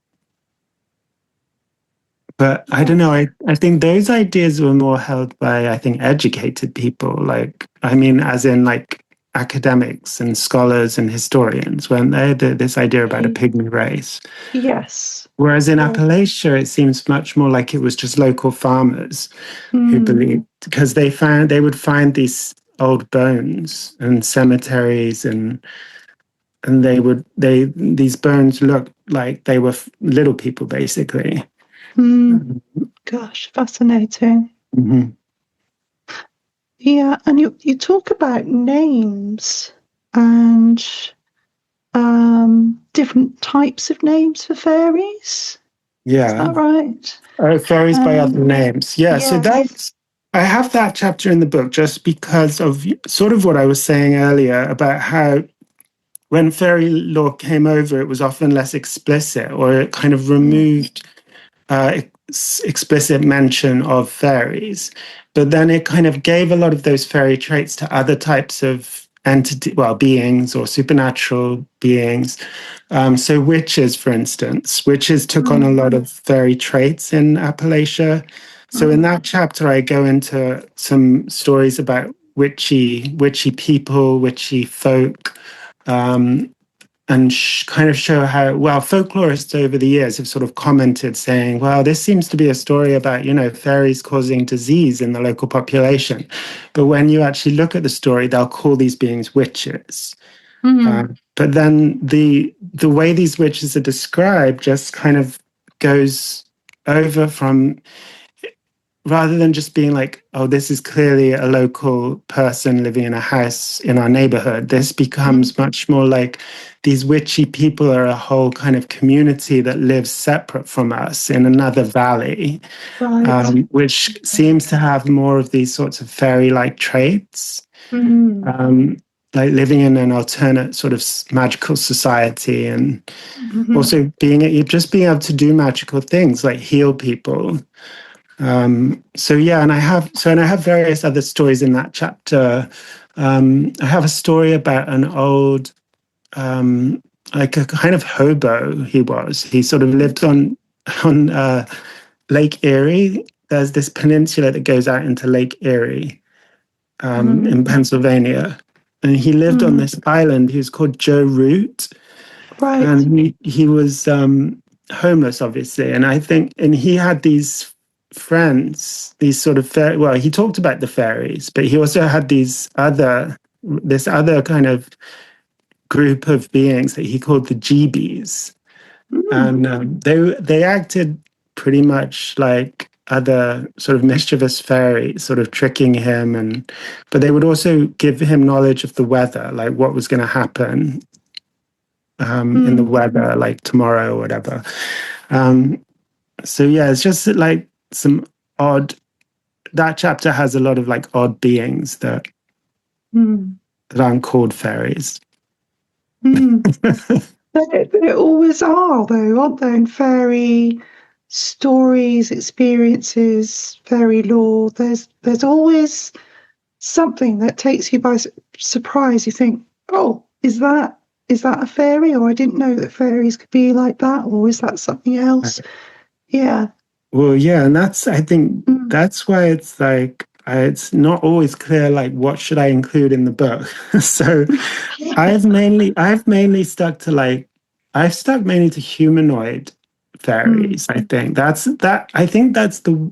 but I don't know.
yes.
I think those ideas were more held by, I think, educated people. Like, I mean, as in like academics and scholars and historians, weren't they? This idea about a pygmy race.
Yes.
Whereas in
Yeah.
Appalachia, it seems much more like it was just local farmers who
Mm,
believed, because they would find these old bones and cemeteries, and these bones looked like they were little people basically.
mm, gosh, fascinating.
Mhm.
Yeah, and you talk about names and different types of names for fairies. Is
Yeah.
that right?
Oh, fairies by other
Um,
names. Yeah. So
yes.
I have that chapter in the book just because of sort of what I was saying earlier about how when fairy lore came over, it was often less explicit, or it kind of
Mm,
removed explicit mention of fairies. But then it kind of gave a lot of those fairy traits to other types of beings or supernatural beings. So witches, for instance, witches took on a
mm,
lot of fairy traits in Appalachia. So in
mm,
that chapter, I go into some stories about witchy people, witchy folk, um, and kind of show how, well, folklorists over the years have sort of commented saying, well, this seems to be a story about, fairies causing disease in the local population. But when you actually look at the story, they'll call these beings witches.
mm,
But then the way these witches are described just kind of goes over from, rather than just being like, oh, this is clearly a local person living in a house in our neighborhood, this
mm,
becomes much more like these witchy people are a whole kind of community that lives separate from us in another valley,
right.
which seems to have more of these sorts of fairy-like traits.
Mm,
Um, like living in an alternate sort of magical society, and
mhm,
also being able to do magical things like heal people. So yeah, and I have various other stories in that chapter. I have a story about an old, like a kind of hobo. He sort of lived on Lake Erie. There's this peninsula that goes out into Lake Erie, in
mm,
Pennsylvania, and he lived on
mm,
this island. He was called Joe Root,
right.
and he was homeless, obviously. And he had these friends, these sort of well, he talked about the fairies, but he also had this other kind of group of beings that he called the GBs,
Mm,
and they acted pretty much like other sort of mischievous fairies, sort of tricking him, but they would also give him knowledge of the weather, like what was going to happen in the
mm,
weather, like tomorrow or whatever. Um, so yeah, it's just like some odd. That chapter has a lot of like odd beings
mm,
that aren't called fairies.
mm. They always are, though, aren't they? In fairy stories, experiences, fairy lore, there's always something that takes you by surprise. You think, oh, is that a fairy? Or I didn't know that fairies could be like that. Or is that something else? Yeah.
Well, yeah, and I think
Mm.
that's why it's like it's not always clear like what should I include in the book. So I've mainly stuck to like I've stuck mainly to humanoid
Mm.
fairies. I think that's the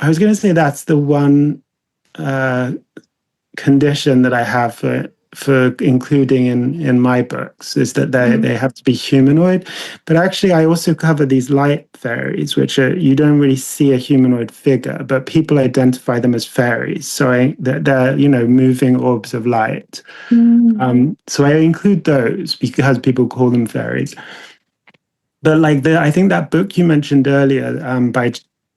I was going to say that's the one uh, condition that I have for including in my books is that
Mm.
they have to be humanoid. But actually, I also cover these light fairies, which are you don't really see a humanoid figure, but people identify them as fairies. So they're moving orbs of light.
Mm.
So I include those because people call them fairies. But like I think that book you mentioned earlier by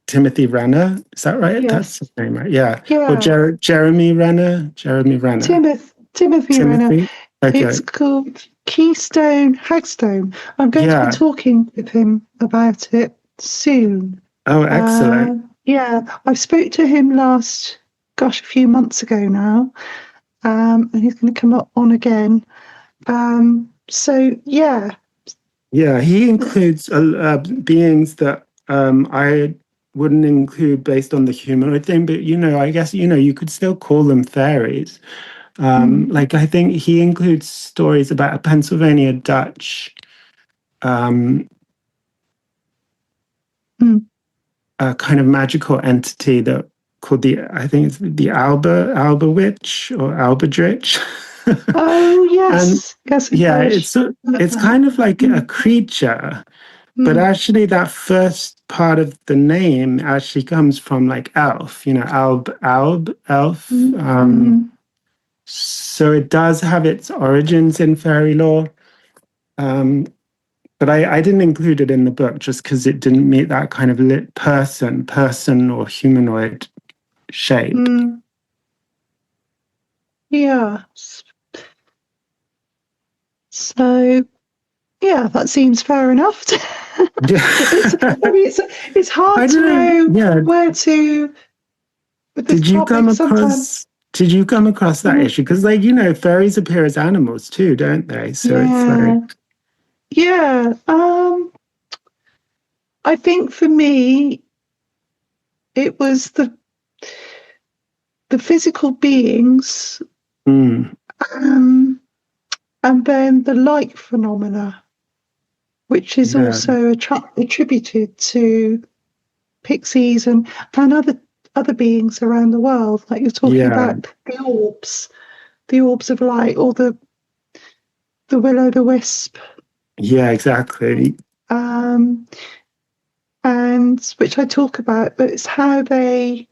Timothy Renner, is that right? That's
Yes.
his name, right? Yeah. Or
Yeah.
Jeremy Renner. Jeremy Renner.
Timothy Renner.
Timothy.
It's
Okay.
called Keystone Hagstone. I'm going to be
Yeah.
talking with him about it soon.
Oh, excellent.
Yeah, I spoke to him a few months ago now, and he's going to come up on again. So yeah.
Yeah, he includes beings that I wouldn't include based on the humanoid thing, but I guess you could still call them fairies.
Mm.
Like I think he includes stories about a Pennsylvania Dutch um,
Mm.
a kind of magical entity that called I think it's the Alba Witch or Albadrich.
Oh
And
yes, yes it
yeah,
does.
it's kind of like a
Mm.
creature, but
Mm.
actually that first part of the name actually comes from like elf, elf.
Mm. Mm.
So it does have its origins in fairy lore. Um, but I didn't include it in the book just because it didn't meet that kind of person or humanoid shape.
Mm. Yeah. So yeah, that seems fair enough. it's I mean it's hard
I
to
don't know.
know
Yeah.
where to with this
Did you come
topic sometimes.
across did you come across that
Mm.
issue? Because like, fairies appear as animals too, don't they? So it's like,
Yeah. Yeah. I think for me it was the physical beings,
mm,
um, and then the light phenomena, which is
yeah,
also attributed to pixies and other beings around the world. Like you're talking
yeah,
about the orbs of light, or the will o' the wisp,
yeah, exactly.
um, and which I talk about, but it's how they're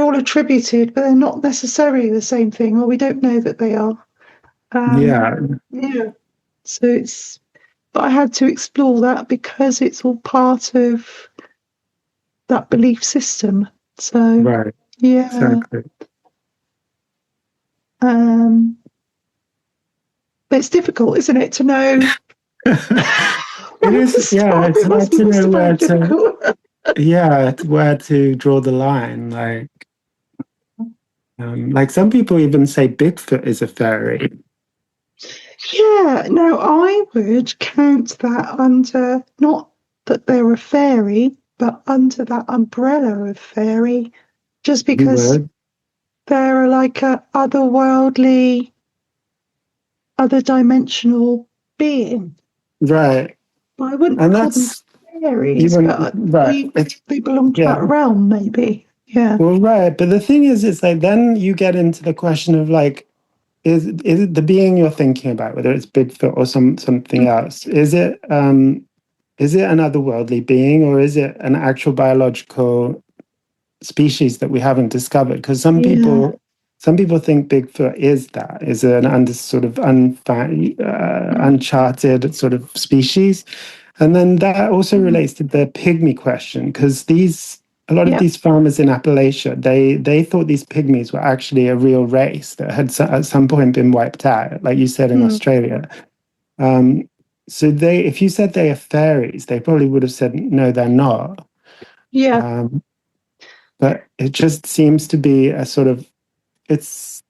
all attributed, but they're not necessarily the same thing, or we don't know that they are.
Yeah,
Yeah. So but I had to explore that because it's all part of that belief system. So
right,
yeah.
exactly.
Um, but it's difficult, isn't it, to know
It
where to
is, yeah,
start?
it's
It
hard
must
to
must
know
have
where
been
to,
difficult.
yeah, where to draw the line. Like some people even say Bigfoot is a fairy.
Yeah, no, I would count that under, not that they're a fairy, but under that umbrella of fairy, just
You
because
would,
they're like a otherworldly, other dimensional being.
right?
I wouldn't
And
call them
that's
fairies,
even
but
right.
they belong to that
Yeah.
realm, maybe. Yeah.
Well, right. But the thing is, it's like then you get into the question of like, is it the being you're thinking about, whether it's Bigfoot or something else? Is it an otherworldly being, or is it an actual biological species that we haven't discovered? Because
Yeah.
some people think Bigfoot is an under sort of uncharted sort of species. And then that also
Mm.
relates to the pygmy question, because a lot of
Yeah.
these farmers in Appalachia, they thought these pygmies were actually a real race that had at some point been wiped out, like you said in
Mm.
Australia. Um, so if you said they are fairies, they probably would have said no, they're not.
Yeah.
Um, but it just seems to be a sort of it's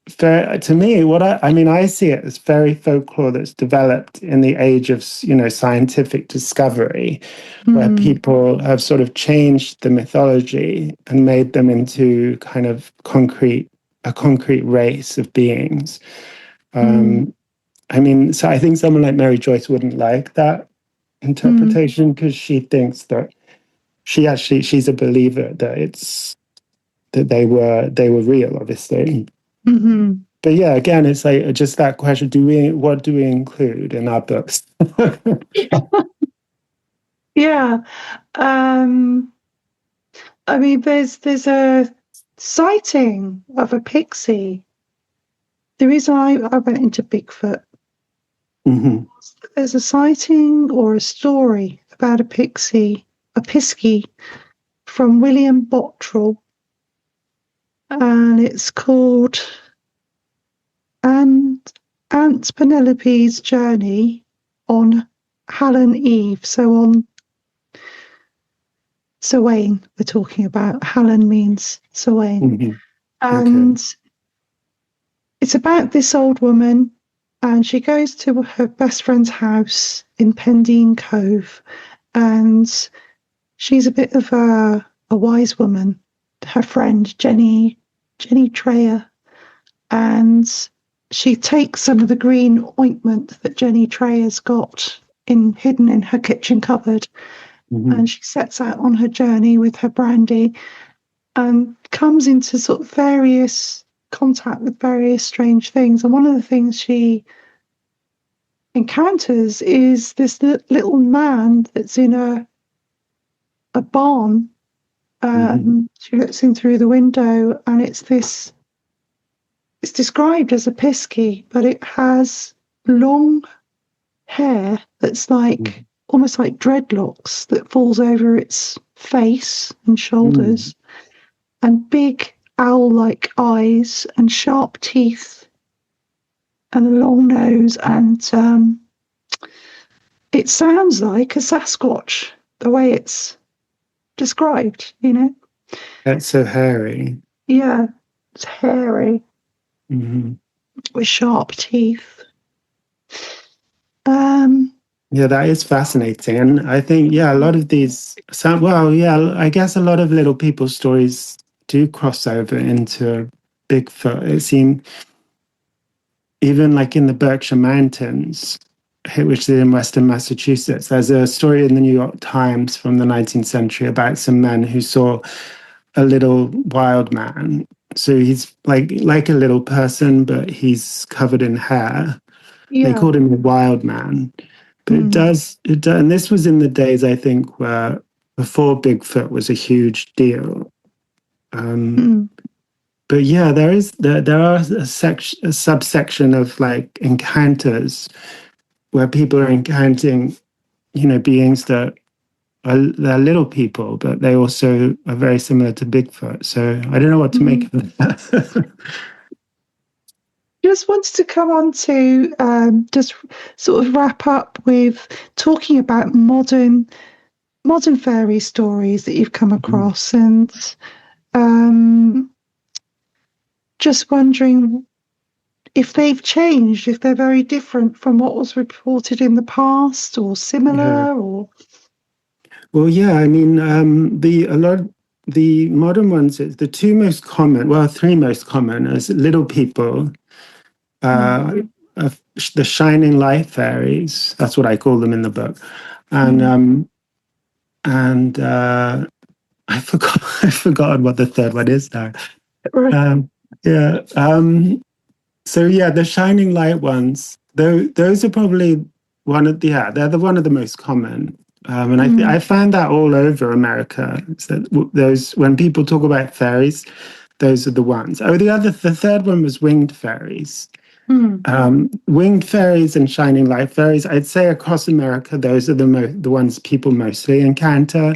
fair to me. I mean, I see it as fairy folklore that's developed in the age of scientific discovery, where
Mm.
people have sort of changed the mythology and made them into kind of a concrete race of beings.
Mm.
I mean, so I think someone like Mary Joyce wouldn't like that
Mm.
interpretation because she thinks that she's a believer that that they were real, obviously.
Mm-hmm.
But yeah, again, it's like just that question: what do we include in our books?
Yeah. Um, I mean, there's a sighting of a pixie. The reason I went into Bigfoot,
Hmm.
there's a sighting or a story about a pixie, a piskie from William Bottrell, and it's called Aunt Penelope's Journey on Hallan Eve. So on Sawain, we're talking about. Hallan means Sawain.
Hmm. Okay.
And it's about this old woman, and she goes to her best friend's house in Pendine Cove, and she's a bit of a wise woman. Her friend Jenny Treyer, and she takes some of the green ointment that Jenny Treyer's got hidden in her kitchen cupboard,
Hmm.
and she sets out on her journey with her brandy and comes into sort of various contact with various strange things. And one of the things she encounters is this little man that's in a barn.
Hmm.
She looks in through the window, and it's described as a piskie, but it has long hair that's like almost like dreadlocks that falls over its face and
Hmm.
shoulders, and big owl-like eyes and sharp teeth and a long nose, and it sounds like a Sasquatch the way it's described, you know.
That's so hairy.
Yeah, it's hairy
Hmm.
with sharp teeth. Um,
Yeah, that is fascinating. And I think, yeah, a lot of these sound, well, yeah, I guess a lot of little people stories do cross over into Bigfoot. It seemed even like in the Berkshire Mountains, which is in Western Massachusetts, there's a story in the New York Times from the 19th century about some men who saw a little wild man. So he's like a little person, but he's covered in hair. They
yeah.
called him a wild man. But
Mm,
it does, and this was in the days, I think, where before Bigfoot was a huge deal. Um,
mm,
but yeah, there are a subsection of like encounters where people are encountering, beings that they're little people, but they also are very similar to Bigfoot. So I don't know what to
mm.
make of that.
Just wanted to come on to just sort of wrap up with talking about modern fairy stories that you've come across, and um, just wondering if they've changed, if they're very different from what was reported in the past, or
Yeah.
similar, or
Well, yeah. I mean, the modern ones, the two most common, well, three most common, is little people,
mm,
uh, the shining light fairies. That's what I call them in the book, and
mm,
I've forgot I've forgotten what the third one is now.
right,
Um, yeah. So yeah, the shining light ones. Those are probably they're one of the most common. And I
mm,
found that all over America. So those when people talk about fairies, those are the ones. Oh, the third one was winged fairies.
mm,
Winged fairies and shining light fairies. I'd say across America, those are the ones people mostly encounter,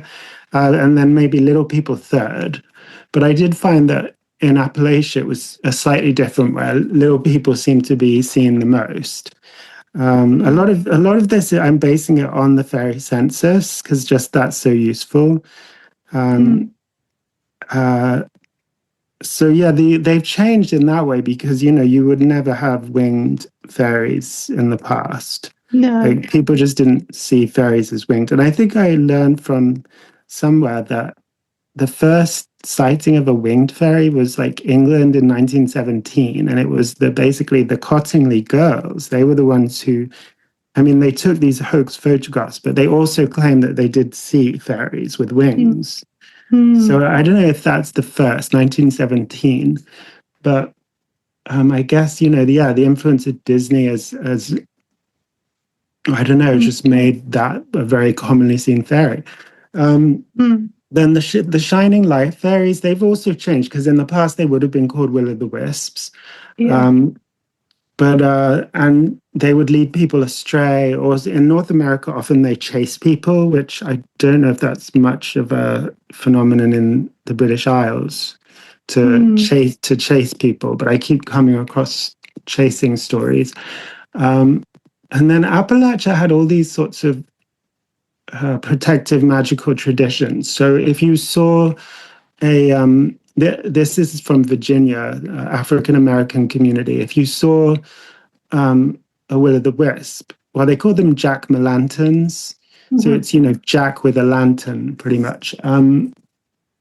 and then maybe little people third. But I did find that in Appalachia, it was a slightly different where little people seem to be seen the most.
mm,
A lot of this, I'm basing it on the fairy census because just that's so useful. Um,
mm.
uh, so yeah, they've changed in that way because you would never have winged fairies in the past.
No,
Like people just didn't see fairies as winged, and I think I learned from somewhere that the first sighting of a winged fairy was like England in 1917, and it was basically the Cottingley girls. They were the ones who, I mean, they took these hoax photographs, but they also claimed that they did see fairies with
mm,
wings.
Mm.
So I don't know if that's the first, 1917, but I guess, the influence of Disney as I don't know,
Mm.
just made that a very commonly seen fairy. Um,
Mm.
then the Shining Light fairies, they've also changed because in the past they would have been called Will-o'-the-Wisps.
Yeah.
Um, but and they would lead people astray, or in North America often they chase people, which I don't know if that's much of a phenomenon in the British Isles
Mm.
to chase people, but I keep coming across chasing stories. And then Appalachia had all these sorts of protective magical traditions. So if you saw this is from Virginia, African American community. If you saw a will-o'-the-wisp, well, they call them jack-o'-lanterns. So
Mm-hmm.
it's, Jack with a lantern, pretty much.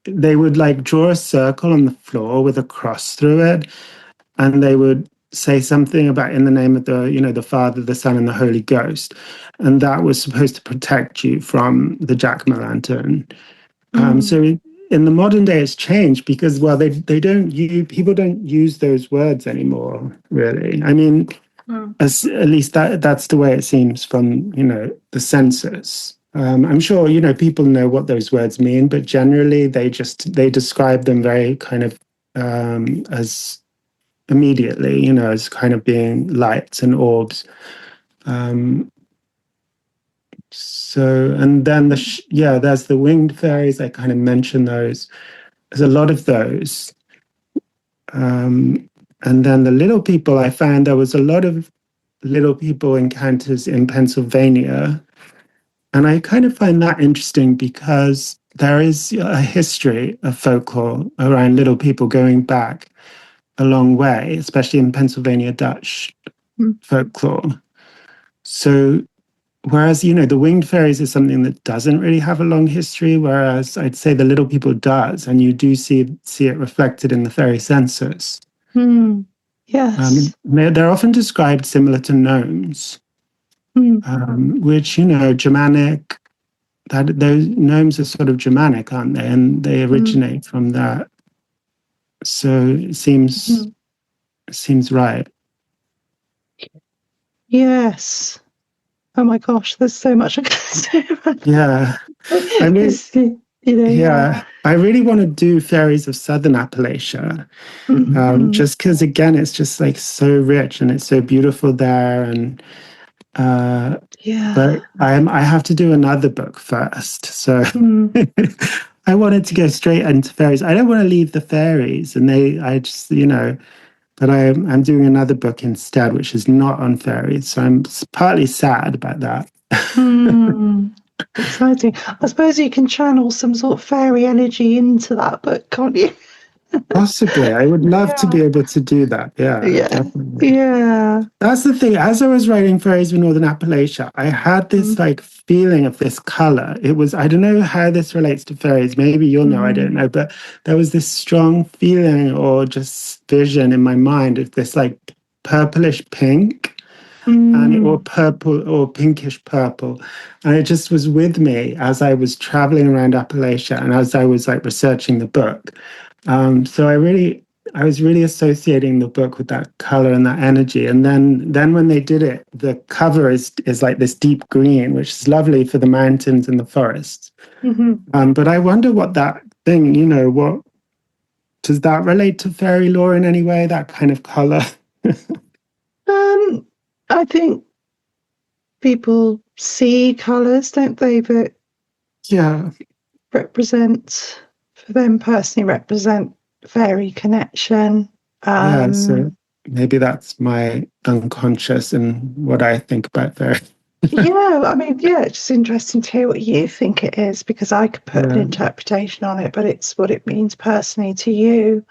They would like draw a circle on the floor with a cross through it, and they would say something about in the name of the Father, the Son, and the Holy Ghost, and that was supposed to protect you from the jack-o'-lantern.
Mm.
So in the modern day, it's changed because, well, they don't use people don't use those words anymore. Really, I mean,
Mm.
at least that's the way it seems from the census. I'm sure people know what those words mean, but generally they describe them very kind of as immediately, as kind of being lights and orbs. Um, and then there's the winged fairies. I kind of mentioned those. There's a lot of those. And then the little people, I found there was a lot of little people encounters in Pennsylvania. And I kind of find that interesting because there is a history of folklore around little people going back a long way, especially in Pennsylvania Dutch
Mm.
folklore. So, whereas, the winged fairies is something that doesn't really have a long history, whereas I'd say the little people does, and you do see it reflected in the fairy census.
Mm. Yes.
They're often described similar to gnomes,
Mm.
which, Germanic, that those gnomes are sort of Germanic, aren't they? And they
Mm.
originate from that. So
Mm.
it seems right.
Yes. Oh my gosh, there's so much I can say about
Yeah. I mean,
this. Yeah.
yeah, I really want to do fairies of Southern Appalachia,
Mm-hmm.
just because again, it's just like so rich and it's so beautiful there. And
Yeah.
but I have to do another book first, so
Mm.
I wanted to go straight into fairies. I don't want to leave the fairies, and I just but I'm doing another book instead, which is not on fairies. So I'm partly sad about that.
Mm. Exciting. I suppose you can channel some sort of fairy energy into that book, can't you?
Possibly, I would love to
Yeah.
be able to do that. Yeah,
Yeah.
definitely.
Yeah.
That's the thing. As I was writing Fairies of Northern Appalachia, I had this
Mm.
like feeling of this color. It was, I don't know how this relates to fairies. Maybe you'll know, I don't
Mm.
know. But there was this strong feeling or just vision in my mind of this like purplish pink and or
Mm.
purple or pinkish purple. And it just was with me as I was traveling around Appalachia and as I was like researching the book. So I was really associating the book with that color and that energy. And then when they did it, the cover is like this deep green, which is lovely for the mountains and the forests.
Mm-hmm.
But I wonder what that thing, what does that relate to fairy lore in any way? That kind of color.
I think people see colours, don't they, that
Yeah,
represent, for them personally, represent fairy connection.
yeah. So
Um,
maybe that's my unconscious and what I think about fairy.
yeah, I mean, yeah, it's just interesting to hear what you think it is because I could put an
Yeah,
interpretation on it, but it's what it means personally to you,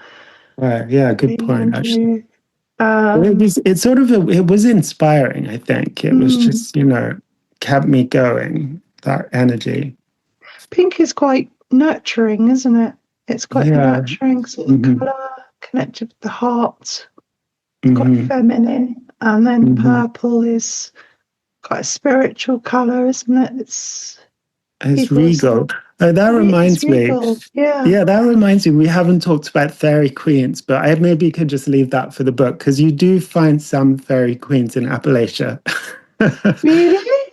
right. Yeah, good
really,
point, actually.
Andrew.
Well,
Um,
it was inspiring, I think. It was
mm,
just, kept me going, that energy.
Pink is quite nurturing, isn't it? It's quite a
Yeah.
nurturing sort of
Hmm.
colour, connected with the heart, quite
Hmm.
feminine. And then
Hmm.
purple is quite a spiritual colour, isn't it? It's
It's
people are
regal. Oh, that
It's
reminds
really
me.
cool. Yeah.
Yeah, that reminds me. We haven't talked about fairy queens, but I maybe could just leave that for the book because you do find some fairy queens in Appalachia.
Really?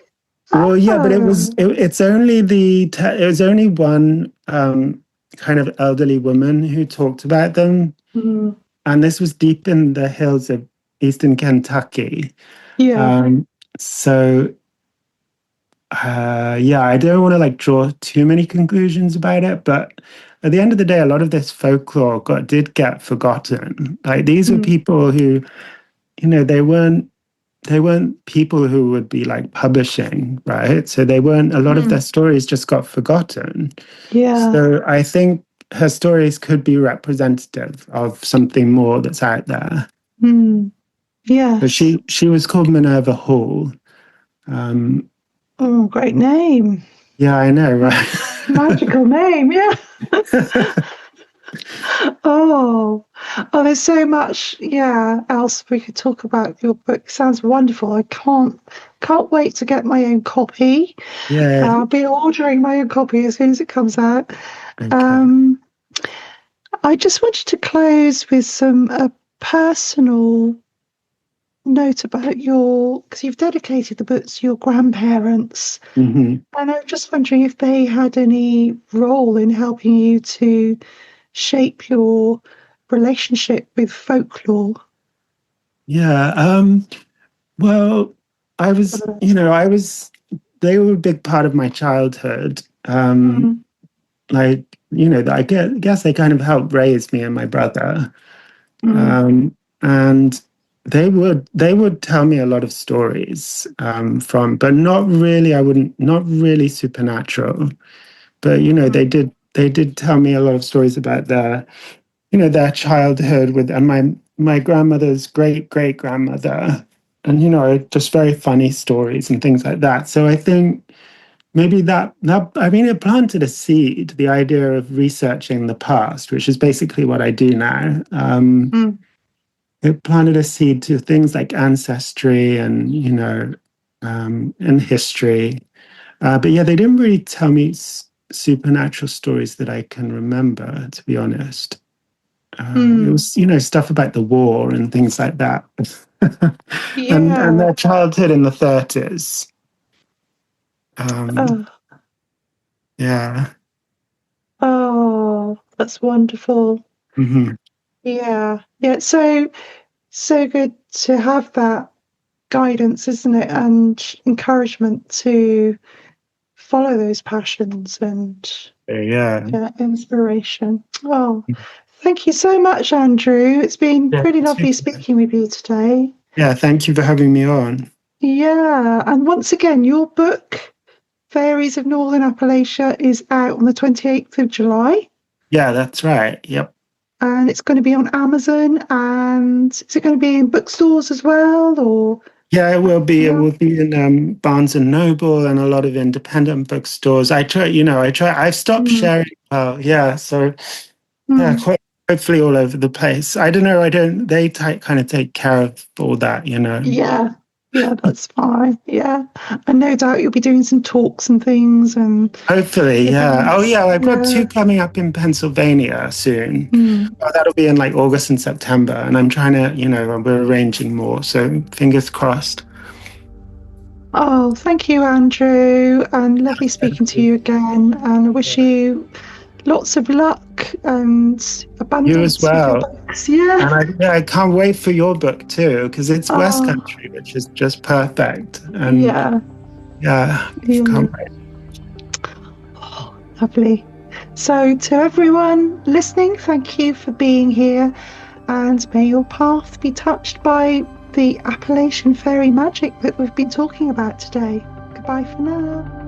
Well, yeah, but
Oh.
it's only it was only one kind of elderly woman who talked about them,
Mm.
and this was deep in the hills of eastern Kentucky.
Yeah.
Um, so yeah, I don't want to like draw too many conclusions about it, but at the end of the day, a lot of this folklore did get forgotten. Like these were
Mm.
people who, they weren't people who would be like publishing, right? So they weren't, a lot of their
Mm.
stories just got forgotten.
Yeah.
So I think her stories could be representative of something more that's out there.
Mm.
But
Yes.
she was called Minerva Hall. Um,
Oh, great name.
yeah, I know,
Mm.
right?
Magical name. Yeah. Oh, oh, there's so much, yeah, else we could talk about. Your book sounds wonderful. I can't wait to get my own copy.
Yeah.
I'll be ordering my own copy as soon as it comes out.
Okay.
Um, I just wanted to close with some personal note about because you've dedicated the book to your grandparents,
Hmm.
and I'm just wondering if they had any role in helping you to shape your relationship with folklore.
Yeah. Well, I was, they were a big part of my childhood.
Mm,
Like, guess they kind of helped raise me and my brother.
mm,
And they would tell me a lot of stories but not really, not really supernatural. But,
mm,
they did tell me a lot of stories about their childhood with and my grandmother's great great grandmother, and just very funny stories and things like that. So I think maybe that I mean it planted a seed, the idea of researching the past, which is basically what I do now.
mm,
It planted a seed to things like ancestry and and history. But yeah, they didn't really tell me supernatural stories that I can remember, to be honest. It
mm.
was, stuff about the war and things like that, and
Yeah.
their childhood in the 30s. Um,
Oh,
yeah.
oh, that's wonderful.
Hmm.
Yeah. Yeah. So good to have that guidance, isn't it? And encouragement to follow those passions and
Yeah.
inspiration. Oh, thank you so much, Andrew. It's been
Yeah.
really lovely speaking with you today.
Yeah. Thank you for having me on.
Yeah, and once again, your book, Fairies of Northern Appalachia, is out on the 28th of July,
Yeah, that's right. Yep.
and it's going to be on Amazon. And is it going to be in bookstores as well? Or
Yeah, it will be. It
yeah.
will be in Barnes and Noble and a lot of independent bookstores. I've stopped
Mm,
sharing. Well, yeah. So yeah,
mm.
hopefully all over the place. I don't know. I don't. They kind of take care of all that.
Yeah, yeah, that's fine. Yeah, and no doubt you'll be doing some talks and things and
Hopefully, yeah. Oh,
events.
yeah. I've got
Yeah.
two coming up in Pennsylvania soon.
Mm.
Oh, that'll be in like August and September, and I'm trying to, we're arranging more. So fingers crossed.
Oh, thank you, Andrew, and lovely speaking to you again. And I wish you lots of luck and
You as
abundance with your
well.
books. Yeah.
And I can't wait for your book too, because it's West
Oh,
Country, which is just perfect. And
yeah.
yeah,
Yeah.
can't wait.
Oh, lovely. So, to everyone listening, thank you for being here, and may your path be touched by the Appalachian fairy magic that we've been talking about today. Goodbye for now.